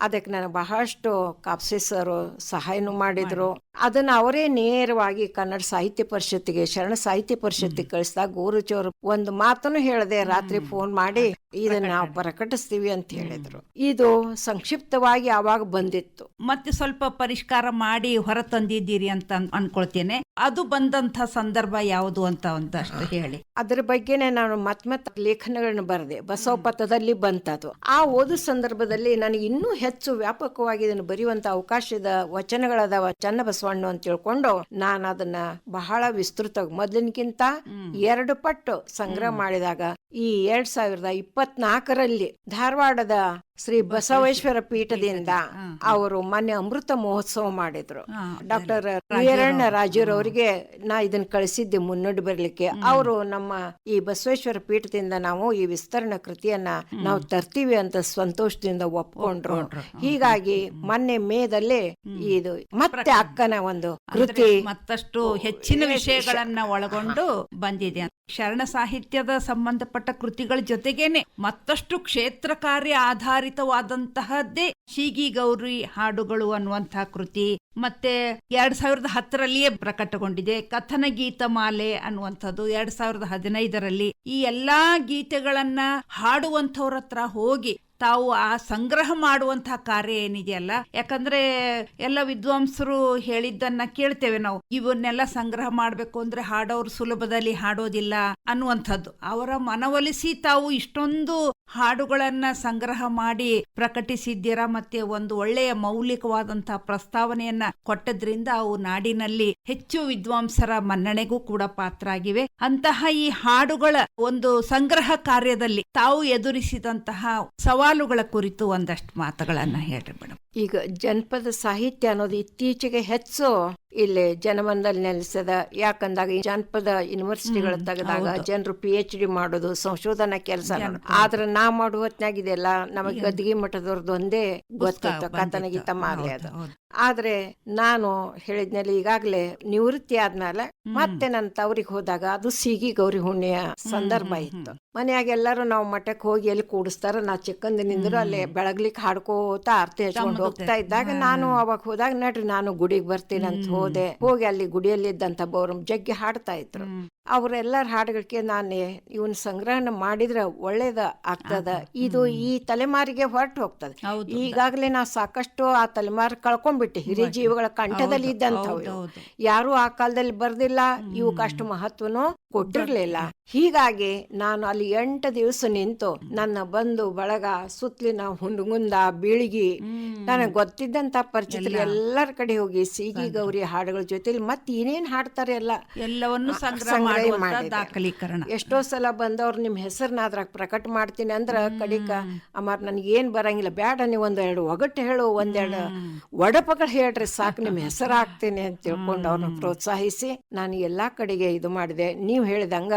ಅದಕ್ಕೆ ನನಗೆ ಬಹಳಷ್ಟು ಕಾಪ್ಸೆ ಸರ್ ಸಹಾಯನೂ ಮಾಡಿದ್ರು. ಅದನ್ನ ಅವರೇ ನೇರವಾಗಿ ಕನ್ನಡ ಸಾಹಿತ್ಯ ಪರಿಷತ್ತಿಗೆ, ಶರಣ ಸಾಹಿತ್ಯ ಪರಿಷತ್ತಿಗೆ ಕಳಿಸಿದಾಗ ಗುರುಚೋರು ಒಂದು ಮಾತನ್ನು ಹೇಳದೆ ರಾತ್ರಿ ಫೋನ್ ಮಾಡಿ ಇದನ್ನ ನಾವು ಪ್ರಕಟಿಸ್ತೀವಿ ಅಂತ ಹೇಳಿದ್ರು. ಇದು ಸಂಕ್ಷಿಪ್ತವಾಗಿ ಆವಾಗ ಬಂದಿತ್ತು. ಮತ್ತೆ ಸ್ವಲ್ಪ ಪರಿಷ್ಕಾರ ಮಾಡಿ ಹೊರ ತಂದಿದ್ದೀರಿ ಅಂತ ಅನ್ಕೊಳ್ತೇನೆ. ಅದು ಬಂದಂತ ಸಂದರ್ಭ ಯಾವುದು ಅಂತ ಒಂದಷ್ಟು ಹೇಳಿ. ಅದ್ರ ಬಗ್ಗೆನೆ ನಾನು ಮತ್ ಲೇಖನಗಳನ್ನ ಬರೆದೆ. ಬಸವ ಪಥದಲ್ಲಿ ಬಂತದು. ಆ ಓದು ಸಂದರ್ಭದಲ್ಲಿ ನನಗೆ ಇನ್ನೂ ಹೆಚ್ಚು ವ್ಯಾಪಕವಾಗಿ ಇದನ್ನು ಬರೆಯುವಂತ ಅವಕಾಶದ ವಚನಗಳದಾವ ಚನ್ನಬಸವಣ್ಣ ಅಂತ ತಿಳ್ಕೊಂಡು ನಾನು ಅದನ್ನ ಬಹಳ ವಿಸ್ತೃತ ಮೊದಲಿನಕ್ಕಿಂತ 2 ಪಟ್ಟು ಸಂಗ್ರಹ ಮಾಡಿದಾಗ ಈ 2024ರಲ್ಲಿ ಧಾರವಾಡದ ಶ್ರೀ ಬಸವೇಶ್ವರ ಪೀಠದಿಂದ ಅವರು ಮೊನ್ನೆ ಅಮೃತ ಮಹೋತ್ಸವ ಮಾಡಿದ್ರು. ಡಾಕ್ಟರ್ ವೀರಣ್ಣ ರಾಜರವರಿಗೆ ನಾ ಇದನ್ನ ಕಳಿಸಿದ್ದೆ ಮುನ್ನುಡಿ ಬರ್ಲಿಕ್ಕೆ. ಅವರು ನಮ್ಮ ಈ ಬಸವೇಶ್ವರ ಪೀಠದಿಂದ ನಾವು ಈ ವಿಸ್ತರಣಾ ಕೃತಿಯನ್ನ ನಾವು ತರ್ತೀವಿ ಅಂತ ಸಂತೋಷದಿಂದ ಒಪ್ಕೊಂಡ್ರು. ಹೀಗಾಗಿ ಮೊನ್ನೆ ಮೇದಲ್ಲಿ ಇದು ಮತ್ತೆ ಅಕ್ಕನ ಒಂದು ಕೃತಿ ಮತ್ತಷ್ಟು ಹೆಚ್ಚಿನ ವಿಷಯಗಳನ್ನ ಒಳಗೊಂಡು ಬಂದಿದೆ. ಶರಣ ಸಾಹಿತ್ಯದ ಸಂಬಂಧಪಟ್ಟ ಕೃತಿಗಳ ಜೊತೆಗೇನೆ ಮತ್ತಷ್ಟು ಕ್ಷೇತ್ರ ಕಾರ್ಯ ಆಧಾರಿತವಾದಂತಹದ್ದೇ ಶೀಗಿ ಗೌರಿ ಹಾಡುಗಳು ಅನ್ನುವಂತಹ ಕೃತಿ. ಮತ್ತೆ 2010ರಲ್ಲಿಯೇ ಪ್ರಕಟಗೊಂಡಿದೆ ಕಥನ ಗೀತ ಮಾಲೆ ಅನ್ನುವಂಥದ್ದು. 2015ರಲ್ಲಿ ಈ ಎಲ್ಲಾ ಗೀತೆಗಳನ್ನ ಹಾಡುವಂಥವ್ರ ಹತ್ರ ಹೋಗಿ ತಾವು ಆ ಸಂಗ್ರಹ ಮಾಡುವಂತಹ ಕಾರ್ಯ ಏನಿದೆಯಲ್ಲ, ಯಾಕಂದ್ರೆ ಎಲ್ಲ ವಿದ್ವಾಂಸರು ಹೇಳಿದ್ದನ್ನ ಕೇಳ್ತೇವೆ ನಾವು, ಇವನ್ನೆಲ್ಲ ಸಂಗ್ರಹ ಮಾಡ್ಬೇಕು ಅಂದ್ರೆ ಹಾಡೋರು ಸುಲಭದಲ್ಲಿ ಹಾಡೋದಿಲ್ಲ ಅನ್ನುವಂಥದ್ದು. ಅವರ ಮನವೊಲಿಸಿ ತಾವು ಇಷ್ಟೊಂದು ಹಾಡುಗಳನ್ನ ಸಂಗ್ರಹ ಮಾಡಿ ಪ್ರಕಟಿಸಿದ್ದೀರಾ. ಮತ್ತೆ ಒಂದು ಒಳ್ಳೆಯ ಮೌಲಿಕವಾದಂತಹ ಪ್ರಸ್ತಾವನೆಯನ್ನ ಕೊಟ್ಟದ್ರಿಂದ ಅವು ನಾಡಿನಲ್ಲಿ ಹೆಚ್ಚು ವಿದ್ವಾಂಸರ ಮನ್ನಣೆಗೂ ಕೂಡ ಪಾತ್ರ ಆಗಿವೆ. ಅಂತಹ ಈ ಹಾಡುಗಳ ಒಂದು ಸಂಗ್ರಹ ಕಾರ್ಯದಲ್ಲಿ ತಾವು ಎದುರಿಸಿದಂತಹ ಸವಾಲುಗಳ ಕುರಿತು ಒಂದಷ್ಟು ಮಾತುಗಳನ್ನ ಹೇಳ್ರಿ ಮೇಡಮ್. ಈಗ ಜನಪದ ಸಾಹಿತ್ಯ ಅನ್ನೋದು ಇತ್ತೀಚೆಗೆ ಹೆಚ್ಚು ಇಲ್ಲಿ ಜನಮನದಲ್ಲಿ ನೆಲೆಸದ. ಯಾಕಂದಾಗ ಈ ಜನಪದ ಯೂನಿವರ್ಸಿಟಿಗಳು ತೆಗೆದಾಗ ಜನರು PhD ಮಾಡೋದು, ಸಂಶೋಧನಾ ಕೆಲಸ. ಆದ್ರೆ ನಾ ಮಾಡುವ ಹೊತ್ನಾಗಿದೆಯಲ್ಲ ನಮಗೆ ಗದ್ಗಿ ಮಠದವ್ರದ್ದು ಒಂದೇ ಗೊತ್ತಿತ್ತು, ಕಥನ ಗೀತ ಮಾಲೆ ಅದು. ಆದ್ರೆ ನಾನು ಹೇಳಿದ್ನಲ್ಲಿ ಈಗಾಗ್ಲೇ ನಿವೃತ್ತಿ ಆದ್ಮೇಲೆ ಮತ್ತೆ ನನ್ನ ತವ್ರಿಗೆ ಹೋದಾಗ ಅದು ಸೀಗಿ ಗೌರಿ ಹುಣ್ಣಿಯ ಸಂದರ್ಭ ಇತ್ತು. ಮನೆಯಾಗ ಎಲ್ಲರೂ ನಾವು ಮಠಕ್ಕೆ ಹೋಗಿ ಎಲ್ಲಿ ಕೂಡಿಸ್ತಾರ, ನಾ ಚಿಕ್ಕಂದಿನಿಂದಲೂ ಅಲ್ಲೇ ಬೆಳಗ್ಲಿಕ್ಕೆ ಹಾಡ್ಕೋತ ಆರತಿ ಹಚ್ಕೊಂಡು ಹೋಗ್ತಾ ಇದ್ದಾಗ ನಾನು ಅವಾಗ ಹೋದಾಗ ನಡ್ರಿ ನಾನು ಗುಡಿಗೆ ಬರ್ತೀನಿ ಅಂತ ಹೋದೆ. ಹೋಗಿ ಅಲ್ಲಿ ಗುಡಿಯಲ್ಲಿ ಇದ್ದಂತ ಬೋರಂ ಜಗ್ಗಿ ಹಾಡ್ತಾ ಇದ್ರು. ಅವ್ರೆಲ್ಲಾರ ಹಾಡುಗಳಿಗೆ ನಾನು ಇವನ್ ಸಂಗ್ರಹಣ ಮಾಡಿದ್ರೆ ಒಳ್ಳೇದ ಆಗ್ತದ, ಇದು ಈ ತಲೆಮಾರಿಗೆ ಹೊರಟು ಹೋಗ್ತದೆ. ಈಗಾಗಲೇ ನಾ ಸಾಕಷ್ಟು ಆ ತಲೆಮಾರು ಕಳ್ಕೊಂಡ್ಬಿಟ್ಟೆ. ಹಿರಿಯ ಜೀವಗಳ ಕಂಠದಲ್ಲಿ ಇದ್ದಂಥವು ಯಾರು ಆ ಕಾಲದಲ್ಲಿ ಬರ್ದಿಲ್ಲ, ಇವಕ್ಕೆ ಅಷ್ಟು ಮಹತ್ವನೂ ಕೊಟ್ಟಿರ್ಲಿಲ್ಲ. ಹೀಗಾಗಿ ನಾನು ಅಲ್ಲಿ 8 ದಿವಸ ನಿಂತು ನನ್ನ ಬಂಧು ಬಳಗ ಸುತ್ತಲಿನ ಹುಂಡಗುಂದ ಬೀಳಿಗಿ ನನಗೆ ಗೊತ್ತಿದ್ದಂತ ಪರಿಚಿತರು ಎಲ್ಲರ ಕಡೆ ಹೋಗಿ ಸೀಗಿ ಗೌರಿ ಹಾಡುಗಳ ಜೊತೆಲಿ ಮತ್ತೆ ಏನೇನ್ ಹಾಡ್ತಾರೆ ಎಲ್ಲವನ್ನು ಸಂಗ್ರಹ ಮಾಡುವಂತ ದಾಖಲೀಕರಣ. ಎಷ್ಟೋ ಸಲ ಬಂದವ್ರು ನಿಮ್ ಹೆಸರನ್ನ ಅದ್ರಾಗ ಪ್ರಕಟ ಮಾಡ್ತೀನಿ ಅಂದ್ರ ಕಡಿಕ ಅಮಾರ್ ನನ್ಗೆ ಏನ್ ಬರಂಗಿಲ್ಲ, ಬ್ಯಾಡ ನೀವು ಒಂದೆರಡು ಒಗಟ್ಟು ಹೇಳು, ಒಂದೆರಡು ಒಡಪಗಳು ಹೇಳ್ರಿ ಸಾಕು, ನಿಮ್ ಹೆಸರು ಹಾಕ್ತೀನಿ ಅಂತ ತಿಳ್ಕೊಂಡು ಅವ್ರನ್ನ ಪ್ರೋತ್ಸಾಹಿಸಿ ನಾನು ಎಲ್ಲಾ ಕಡೆಗೆ ಇದು ಮಾಡಿದೆ. ನೀವ್ ಹೇಳಿದಂಗ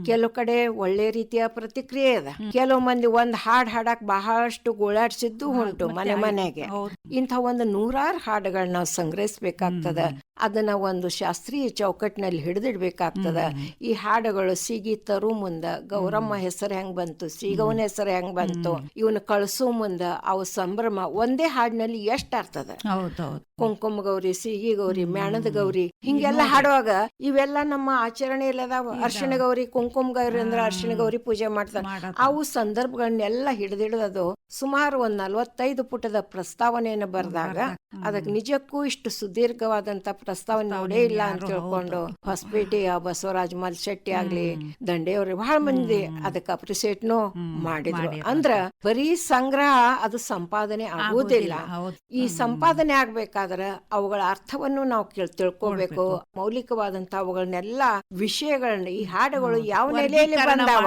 ಕೆಲವು ಕಡೆ ಒಳ್ಳೆ ರೀತಿಯ ಪ್ರತಿಕ್ರಿಯೆ ಅದ, ಕೆಲವು ಮಂದಿ ಒಂದ್ ಹಾಡ್ ಹಾಡಕ್ ಬಹಳಷ್ಟು ಗೋಳಾಡ್ಸಿದ್ದು ಉಂಟು ಮನೆ ಮನೆಗೆ. ಇಂಥ ಒಂದು 100 ಹಾಡುಗಳನ್ನ ನಾವು ಸಂಗ್ರಹಿಸ್ಬೇಕಾಗ್ತದ, ಅದನ್ನ ಒಂದು ಶಾಸ್ತ್ರೀಯ ಚೌಕಟ್ಟಿನಲ್ಲಿ ಹಿಡಿದಿಡ್ಬೇಕಾಗ್ತದ. ಈ ಹಾಡುಗಳು ಸೀಗಿ ತರು ಮುಂದ ಗೌರಮ್ಮ ಹೆಸರು ಹೆಂಗ್ ಬಂತು, ಸೀಗವನ ಹೆಸರು ಹೆಂಗ್ ಬಂತು, ಇವನು ಕಳ್ಸೋ ಮುಂದ ಅವು ಸಂಭ್ರಮ ಒಂದೇ ಹಾಡಿನಲ್ಲಿ ಎಷ್ಟ್ ಆಗ್ತದ. ಕುಂಕುಮ ಗೌರಿ, ಸೀಗಿ ಗೌರಿ, ಮ್ಯಾಣದ ಗೌರಿ ಹಿಂಗೆಲ್ಲ ಹಾಡುವಾಗ ಇವೆಲ್ಲ ನಮ್ಮ ಆಚರಣೆಯಲ್ಲಿ ಅದಾವ. ಅರ್ಶಿಣ ಗೌರಿ, ಕುಂಕುಮ ಗೌರಿ ಅಂದ್ರೆ ಅರ್ಶಿಣ ಗೌರಿ ಪೂಜೆ ಮಾಡ್ತಾರೆ. ಅವು ಸಂದರ್ಭಗಳನ್ನೆಲ್ಲ ಹಿಡಿದಿಡೋದು ಸುಮಾರು ಒಂದ್ 45 ಪುಟದ ಪ್ರಸ್ತಾವನೆಯನ್ನು ಬರೆದಾಗ ಅದಕ್ಕೆ ನಿಜಕ್ಕೂ ಇಷ್ಟು ಸುದೀರ್ಘವಾದಂತ ಪ್ರಸ್ತಾವನೆ ನೋಡೇ ಇಲ್ಲ ಅಂತ ತಿಳ್ಕೊಂಡು ಹೊಸಪೇಟೆಯ ಬಸವರಾಜ್ ಮಲ್ಶೆಟ್ಟಿ ಆಗ್ಲಿ, ದಂಡೆಯವ್ರಿ ಬಹಳ ಮಂದಿ ಅದಕ್ಕೆ ಅಪ್ರಿಸಿಯೇಟ್ನು ಮಾಡಿದ್ರು. ಅಂದ್ರ ಬರೀ ಸಂಗ್ರಹ ಅದು ಸಂಪಾದನೆ ಆಗುವುದಿಲ್ಲ. ಈ ಸಂಪಾದನೆ ಆಗ್ಬೇಕಾದ್ರ ಅವುಗಳ ಅರ್ಥವನ್ನು ನಾವು ತಿಳ್ಕೋಬೇಕು. ಮೌಲಿಕವಾದಂತ ಅವುಗಳನ್ನೆಲ್ಲ ವಿಷಯಗಳನ್ನ ಈ ಹಾಡುಗಳು ಯಾವ ನೆಲೆಯಲ್ಲಿ ಬಂದಾವ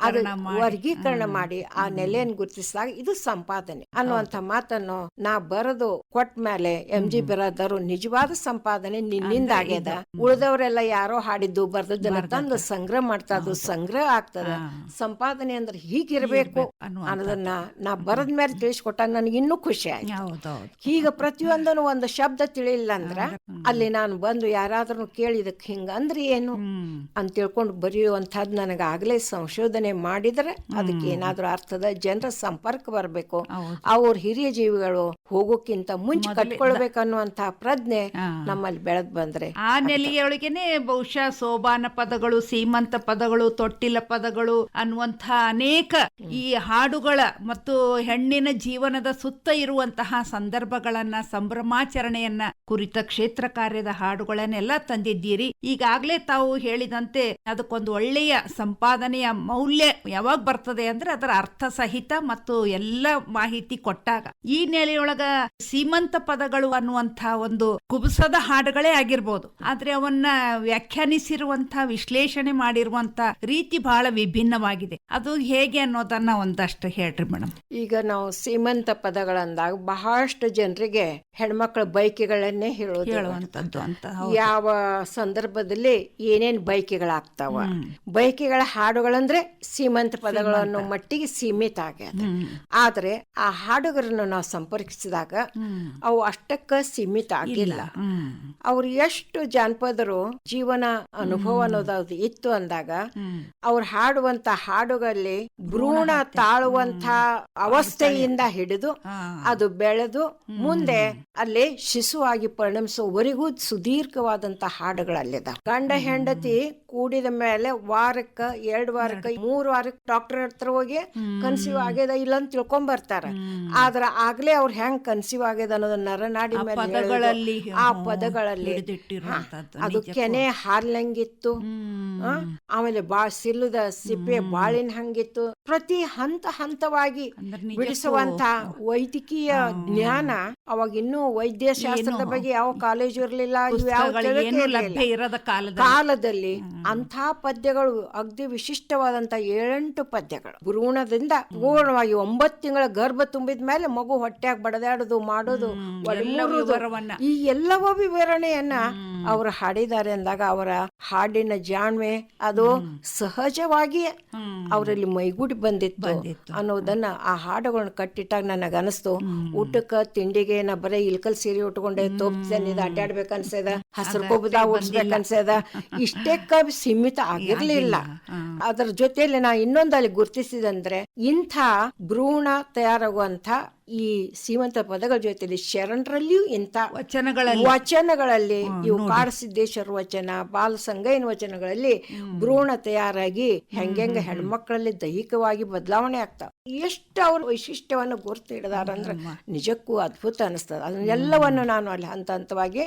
ಅದು ವರ್ಗೀಕರಣ ಮಾಡಿ ಆ ನೆಲೆಯನ್ನು ಗುರುತಿಸಿದಾಗ ಇದು ಸಂಪಾದನೆ ಅನ್ನುವಂತ ಮಾತನ್ನು ನಾ ಬರೆದು ಕೊಟ್ಟ ಮೇಲೆ MG ಬಿರಾದರು ನಿಜವಾದ ಸಂಪಾದನೆ ನಿನ್ನಿಂದ ಆಗ್ಯದ, ಉಳಿದವರೆಲ್ಲ ಯಾರೋ ಹಾಡಿದ್ದು ಬರ್ದದ್ದನ್ನ ತಂದು ಸಂಗ್ರಹ ಮಾಡ್ತಾ ಅದು ಸಂಗ್ರಹ ಆಗ್ತದ. ಸಂಪಾದನೆ ಅಂದ್ರೆ ಹೀಗಿರ್ಬೇಕು ಅನ್ನೋದನ್ನ ನಾ ಬರದ ಮೇಲೆ ತಿಳಿಸ್ಕೊಟ್ಟ ನನಗೆ ಇನ್ನೂ ಖುಷಿ ಆಯ್ತು. ಹೀಗ ಪ್ರತಿಯೊಂದನ್ನು ಒಂದು ಶಬ್ದ ತಿಳಿಲಿಲ್ಲ ಅಂದ್ರ ಅಲ್ಲಿ ನಾನು ಬಂದು ಯಾರಾದ್ರೂ ಕೇಳಿದಕ್ ಹಿಂಗ ಅಂದ್ರೆ ಏನು ಅಂತ ತಿಳ್ಕೊಂಡು ಬರೆಯುವಂತಹದ್ದು ನನಗೆ ಆಗ್ಲೇ ಸಂಶೋಧನೆ ಮಾಡಿದ್ರೆ ಅದಕ್ಕೆ ಏನಾದ್ರೂ ಅರ್ಥದ ಜನರ ಸಂಪರ್ಕ ಬರ್ಬೇಕು. ಅವ್ರ ಹಿರಿಯ ಜೀವಿಗಳು ಹೋಗೋಕ್ಕಿಂತ ಮುಂಚೆ ಕಟ್ಕೊಳ್ಬೇಕನ್ನುವಂತ ಪ್ರಜ್ಞೆ ನಮ್ಮಲ್ಲಿ ಬೆಳೆದ್ ಬಂದ್ರೆ ಆ ನೆಲೆಯೊಳಗೇನೆ ಬಹುಶಃ ಸೋಬಾನ ಪದಗಳು, ಸೀಮಂತ ಪದಗಳು, ತೊಟ್ಟಿಲ ಪದಗಳು ಅನ್ನುವಂಥ ಅನೇಕ ಈ ಹಾಡುಗಳ ಮತ್ತು ಹೆಣ್ಣಿನ ಜೀವನದ ಸುತ್ತ ಇರುವಂತಹ ಸಂದರ್ಭಗಳನ್ನ, ಸಂಭ್ರಮಾಚರಣೆಯನ್ನ ಕುರಿತ ಕ್ಷೇತ್ರ ಕಾರ್ಯದ ಹಾಡುಗಳನ್ನೆಲ್ಲ ತಂದಿದ್ದೀರಿ. ಈಗಾಗಲೇ ತಾವು ಹೇಳಿದಂತೆ ಅದಕ್ಕೊಂದು ಒಳ್ಳೆಯ ಸಂಪಾದನೆಯ ಮೌಲ್ಯ ಯಾವಾಗ ಬರ್ತದೆ ಅಂದ್ರೆ ಅದರ ಅರ್ಥ ಸಹಿತ ಮತ್ತು ಎಲ್ಲ ಮಾಹಿತಿ ಕೊಟ್ಟಾಗ. ಈ ನೆಲೆಯೊಳಗ ಸೀಮಂತ ಪದಗಳು ಅನ್ನುವಂಥ ಒಂದು ಕುಬುಸದ ಹಾಡುಗಳೇ ಆಗಿರ್ಬೋದು, ಆದ್ರೆ ಅವನ್ನ ವ್ಯಾಖ್ಯಾನಿಸಿರುವಂತ, ವಿಶ್ಲೇಷಣೆ ಮಾಡಿರುವಂತ ರೀತಿ ಬಹಳ ವಿಭಿನ್ನವಾಗಿದೆ. ಅದು ಹೇಗೆ ಅನ್ನೋದನ್ನ ಒಂದಷ್ಟು ಹೇಳ್ರಿ ಮೇಡಮ್. ಈಗ ನಾವು ಸೀಮಂತ ಪದಗಳಂದಾಗ ಬಹಳಷ್ಟು ಜನರಿಗೆ ಹೆಣ್ಮಕ್ಳ ಬೈಕೆಗಳನ್ನೇ ಹೇಳುವಂತದ್ದು ಅಂತ. ಯಾವ ಸಂದರ್ಭದಲ್ಲಿ ಏನೇನ್ ಬೈಕೆಗಳಾಗ್ತಾವ, ಬೈಕೆಗಳ ಹಾಡುಗಳಂದ್ರೆ ಸೀಮಂತ ಪದಗಳನ್ನು ಮಟ್ಟಿಗೆ ಸೀಮಿತ ಆಗ್ಯದ. ಆದ್ರೆ ಆ ಹಾಡುಗಳನ್ನು ನಾವು ಸಂಪರ್ಕಿಸಿದಾಗ ಅವು ಅಷ್ಟಕ್ಕ ಸೀಮಿತ ಆಗಿಲ್ಲ. ಅವ್ರು ಎಷ್ಟು ಜಾನಪದರು ಜೀವನ ಅನುಭವ ಅನ್ನೋದು ಇತ್ತು ಅಂದಾಗ ಅವ್ರು ಹಾಡುವಂತ ಹಾಡುಗಳಲ್ಲಿ ಭ್ರೂಣ ತಾಳುವಂತ ಅವಸ್ಥೆಯಿಂದ ಹಿಡಿದು ಅದು ಬೆಳೆದು ಮುಂದೆ ಅಲ್ಲಿ ಶಿಶುವಾಗಿ ಪರಿಣಮಿಸುವವರೆಗೂ ಸುದೀರ್ಘವಾದಂತ ಹಾಡುಗಳಲ್ಲಿದ. ಗಂಡ ಹೆಂಡತಿ ಕೂಡಿದ ಮೇಲೆ ವಾರಕ್ಕ 2 ವಾರಕ್ಕ 3 ವಾರಕ್ಕೆ ಡಾಕ್ಟರ್ ಹತ್ರ ಹೋಗಿ ಕನ್ಸೀವ್ ಆಗ್ಯದ ಇಲ್ಲ ಅಂತ ತಿಳ್ಕೊಂಡ್ ಬರ್ತಾರ. ಆದ್ರ ಆಗ್ಲೇ ಅವ್ರು ಹೆಂಗ್ ಕನ್ಸೀವ್ ಆಗ್ಯದ ಅನ್ನೋದನ್ನ ನರನಾಡಿ ಮೇಲೆ ಆ ಪದಗಳಲ್ಲಿ ಅದು ಕೆನೆ ಹಾರ್ಲಂಗಿತ್ತು, ಆಮೇಲೆ ಸಿಲ್ಲುದ ಸಿಪ್ಪೆ ಬಾಳಿನ ಹಂಗಿತ್ತು. ಪ್ರತಿ ಹಂತವಾಗಿ ಬಿಡಿಸುವಂತ ವೈದ್ಯಕೀಯ ಜ್ಞಾನ ಅವಾಗ ಇನ್ನೂ ವೈದ್ಯಶಾಸ್ತ್ರದ ಬಗ್ಗೆ ಯಾವ ಕಾಲೇಜು ಇರಲಿಲ್ಲ, ಕಾಲದಲ್ಲಿ ಅಂಥ ಪದ್ಯಗಳು ಅಗ್ದಿ ವಿಶಿಷ್ಟವಾದಂತ 7-8 ಪದ್ಯಗಳು ಭ್ರೂಣದಿಂದ ಪೂರ್ಣವಾಗಿ 9 ತಿಂಗಳ ಗರ್ಭ ತುಂಬಿದ ಮೇಲೆ ಮಗು ಹೊಟ್ಟೆಯಾಗ ಬಡದಾಡುದು ಮಾಡೋದು ಈ ಎಲ್ಲವ ವಿವರಣೆಯನ್ನ ಅವರು ಹಾಡಿದ್ದಾರೆ ಅಂದಾಗ ಅವರ ಹಾಡಿನ ಜಾಣ್ಮೆ ಅದು ಸಹಜವಾಗಿ ಅವರಲ್ಲಿ ಮೈಗೂಡಿ ಬಂದಿತ್ತು ಅನ್ನೋದನ್ನ ಆ ಹಾಡುಗಳನ್ನ ಕಟ್ಟಿಟ್ಟಾಗ ನನಗ ಅನಿಸ್ತು. ಊಟಕ್ಕ ತಿಂಡಿಗೆ ನಾ ಬರೀ ಇಲ್ಕಲ್ ಸೀರೆ ಉಟ್ಕೊಂಡೆ ತೋಪ್ಸೇನಿದ ಅಡ್ಡಾಡ್ಬೇಕನ್ಸದ, ಹಸಿರು ಕೊಬ್ಬದ ಓಡಿಸ್ಬೇಕನ್ಸದ, ಇಷ್ಟಕ್ಕ ಸೀಮಿತ ಆಗಿರ್ಲಿಲ್ಲ. ಅದರ ಜೊತೆಯಲ್ಲಿ ನಾ ಇನ್ನೊಂದಲ್ಲಿ ಗುರ್ತಿಸಿದಂದ್ರೆ ಇಂಥ ಭ್ರೂಣ ತಯಾರಾಗುವಂತ ಈ ಸೀಮಂತ ಪದಗಳ ಜೊತೆಲಿ ಶರಣರಲ್ಲಿಯೂ ಇಂಥ ವಚನಗಳಲ್ಲಿ ಇವು ಕಾಡಸಿದ್ದೇಶ್ವರ ವಚನ, ಬಾಲಸಂಗಯ್ಯನ ವಚನಗಳಲ್ಲಿ ಭ್ರೂಣ ತಯಾರಾಗಿ ಹೆಂಗೆಂಗ ಹೆಣ್ಮಕ್ಳಲ್ಲಿ ದೈಹಿಕವಾಗಿ ಬದಲಾವಣೆ ಆಗ್ತಾವ. ಎಷ್ಟು ಅವ್ರ ವೈಶಿಷ್ಟ್ಯವನ್ನು ಗುರ್ತು ಹಿಡಿದಾರಂದ್ರೆ ನಿಜಕ್ಕೂ ಅದ್ಭುತ ಅನಿಸ್ತದ. ಅದನ್ನೆಲ್ಲವನ್ನು ನಾನು ಅಲ್ಲಿ ಹಂತವಾಗಿ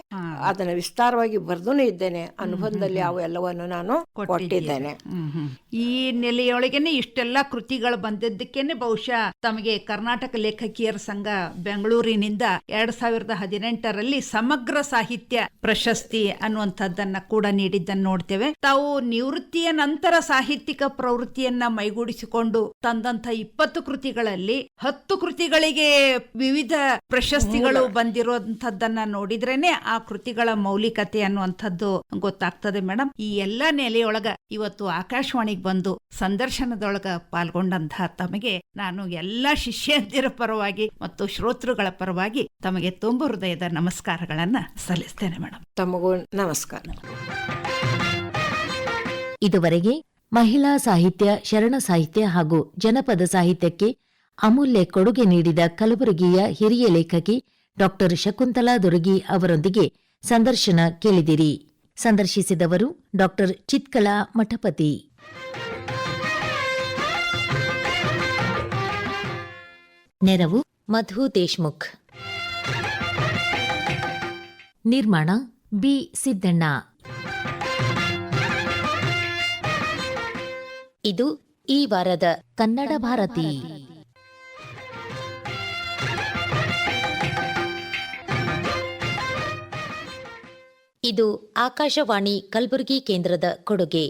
ಅದನ್ನ ವಿಸ್ತಾರವಾಗಿ ಬರ್ದೂನು ಇದ್ದೇನೆ. ಅನುಬಂಧದಲ್ಲಿ ಅವು ಎಲ್ಲವನ್ನು ನಾನು ಕೊಟ್ಟಿದ್ದೇನೆ. ಈ ನೆಲೆಯೊಳಗೇನೆ ಇಷ್ಟೆಲ್ಲಾ ಕೃತಿಗಳು ಬಂದಿದ್ದಕ್ಕೇನೆ ಬಹುಶಃ ತಮಗೆ ಕರ್ನಾಟಕ ಲೇಖಕಿ ಸಾಹಿತಿಯರ ಸಂಘ ಬೆಂಗಳೂರಿನಿಂದ 2018ರಲ್ಲಿ ಸಮಗ್ರ ಸಾಹಿತ್ಯ ಪ್ರಶಸ್ತಿ ಅನ್ನುವಂಥದ್ದನ್ನ ಕೂಡ ನೀಡಿದ್ದನ್ನು ನೋಡ್ತೇವೆ. ತಾವು ನಿವೃತ್ತಿಯ ನಂತರ ಸಾಹಿತ್ಯಿಕ ಪ್ರವೃತ್ತಿಯನ್ನ ಮೈಗೂಡಿಸಿಕೊಂಡು ತಂದಂತ 20 ಕೃತಿಗಳಲ್ಲಿ 10 ಕೃತಿಗಳಿಗೆ ವಿವಿಧ ಪ್ರಶಸ್ತಿಗಳು ಬಂದಿರುವಂತದ್ದನ್ನ ನೋಡಿದ್ರೇನೆ ಆ ಕೃತಿಗಳ ಮೌಲಿಕತೆ ಅನ್ನುವಂಥದ್ದು ಗೊತ್ತಾಗ್ತದೆ ಮೇಡಮ್. ಈ ಎಲ್ಲಾ ನೆಲೆಯೊಳಗ ಇವತ್ತು ಆಕಾಶವಾಣಿಗೆ ಬಂದು ಸಂದರ್ಶನದೊಳಗ ಪಾಲ್ಗೊಂಡಂತಹ ತಮಗೆ ನಾನು ಎಲ್ಲಾ ಶಿಷ್ಯಂದಿರ ಪರವಾಗಿ ಮತ್ತು ಶ್ರೋತೃಗಳ ಪರವಾಗಿ ತಮಗೆ ತುಂಬ ಹೃದಯದ ನಮಸ್ಕಾರಗಳನ್ನ ಸಲ್ಲಿಸ್ತೇನೆ ಮೇಡಮ್. ತಮಗೂ ನಮಸ್ಕಾರ. ಇದುವರೆಗೆ ಮಹಿಳಾ ಸಾಹಿತ್ಯ, ಶರಣ ಸಾಹಿತ್ಯ ಹಾಗೂ ಜನಪದ ಸಾಹಿತ್ಯಕ್ಕೆ ಅಮೂಲ್ಯ ಕೊಡುಗೆ ನೀಡಿದ ಕಲಬುರಗಿಯ ಹಿರಿಯ ಲೇಖಕಿ ಡಾ ಶಕುಂತಲಾ ದುರ್ಗಿ ಅವರೊಂದಿಗೆ ಸಂದರ್ಶನ ಕೇಳಿದಿರಿ. ಸಂದರ್ಶಿಸಿದವರು ಡಾ ಚಿತ್ಕಲಾ ಮಠಪತಿ. ನೆರವು ಮಧು ದೇಶ್ಮುಖ್. ನಿರ್ಮಾಣ ಬಿ ಸಿದ್ದಣ್ಣ. ಇದು ಈ ವಾರದ ಕನ್ನಡ ಭಾರತಿ. ಇದು ಆಕಾಶವಾಣಿ ಕಲಬುರಗಿ ಕೇಂದ್ರದ ಕೊಡುಗೆ.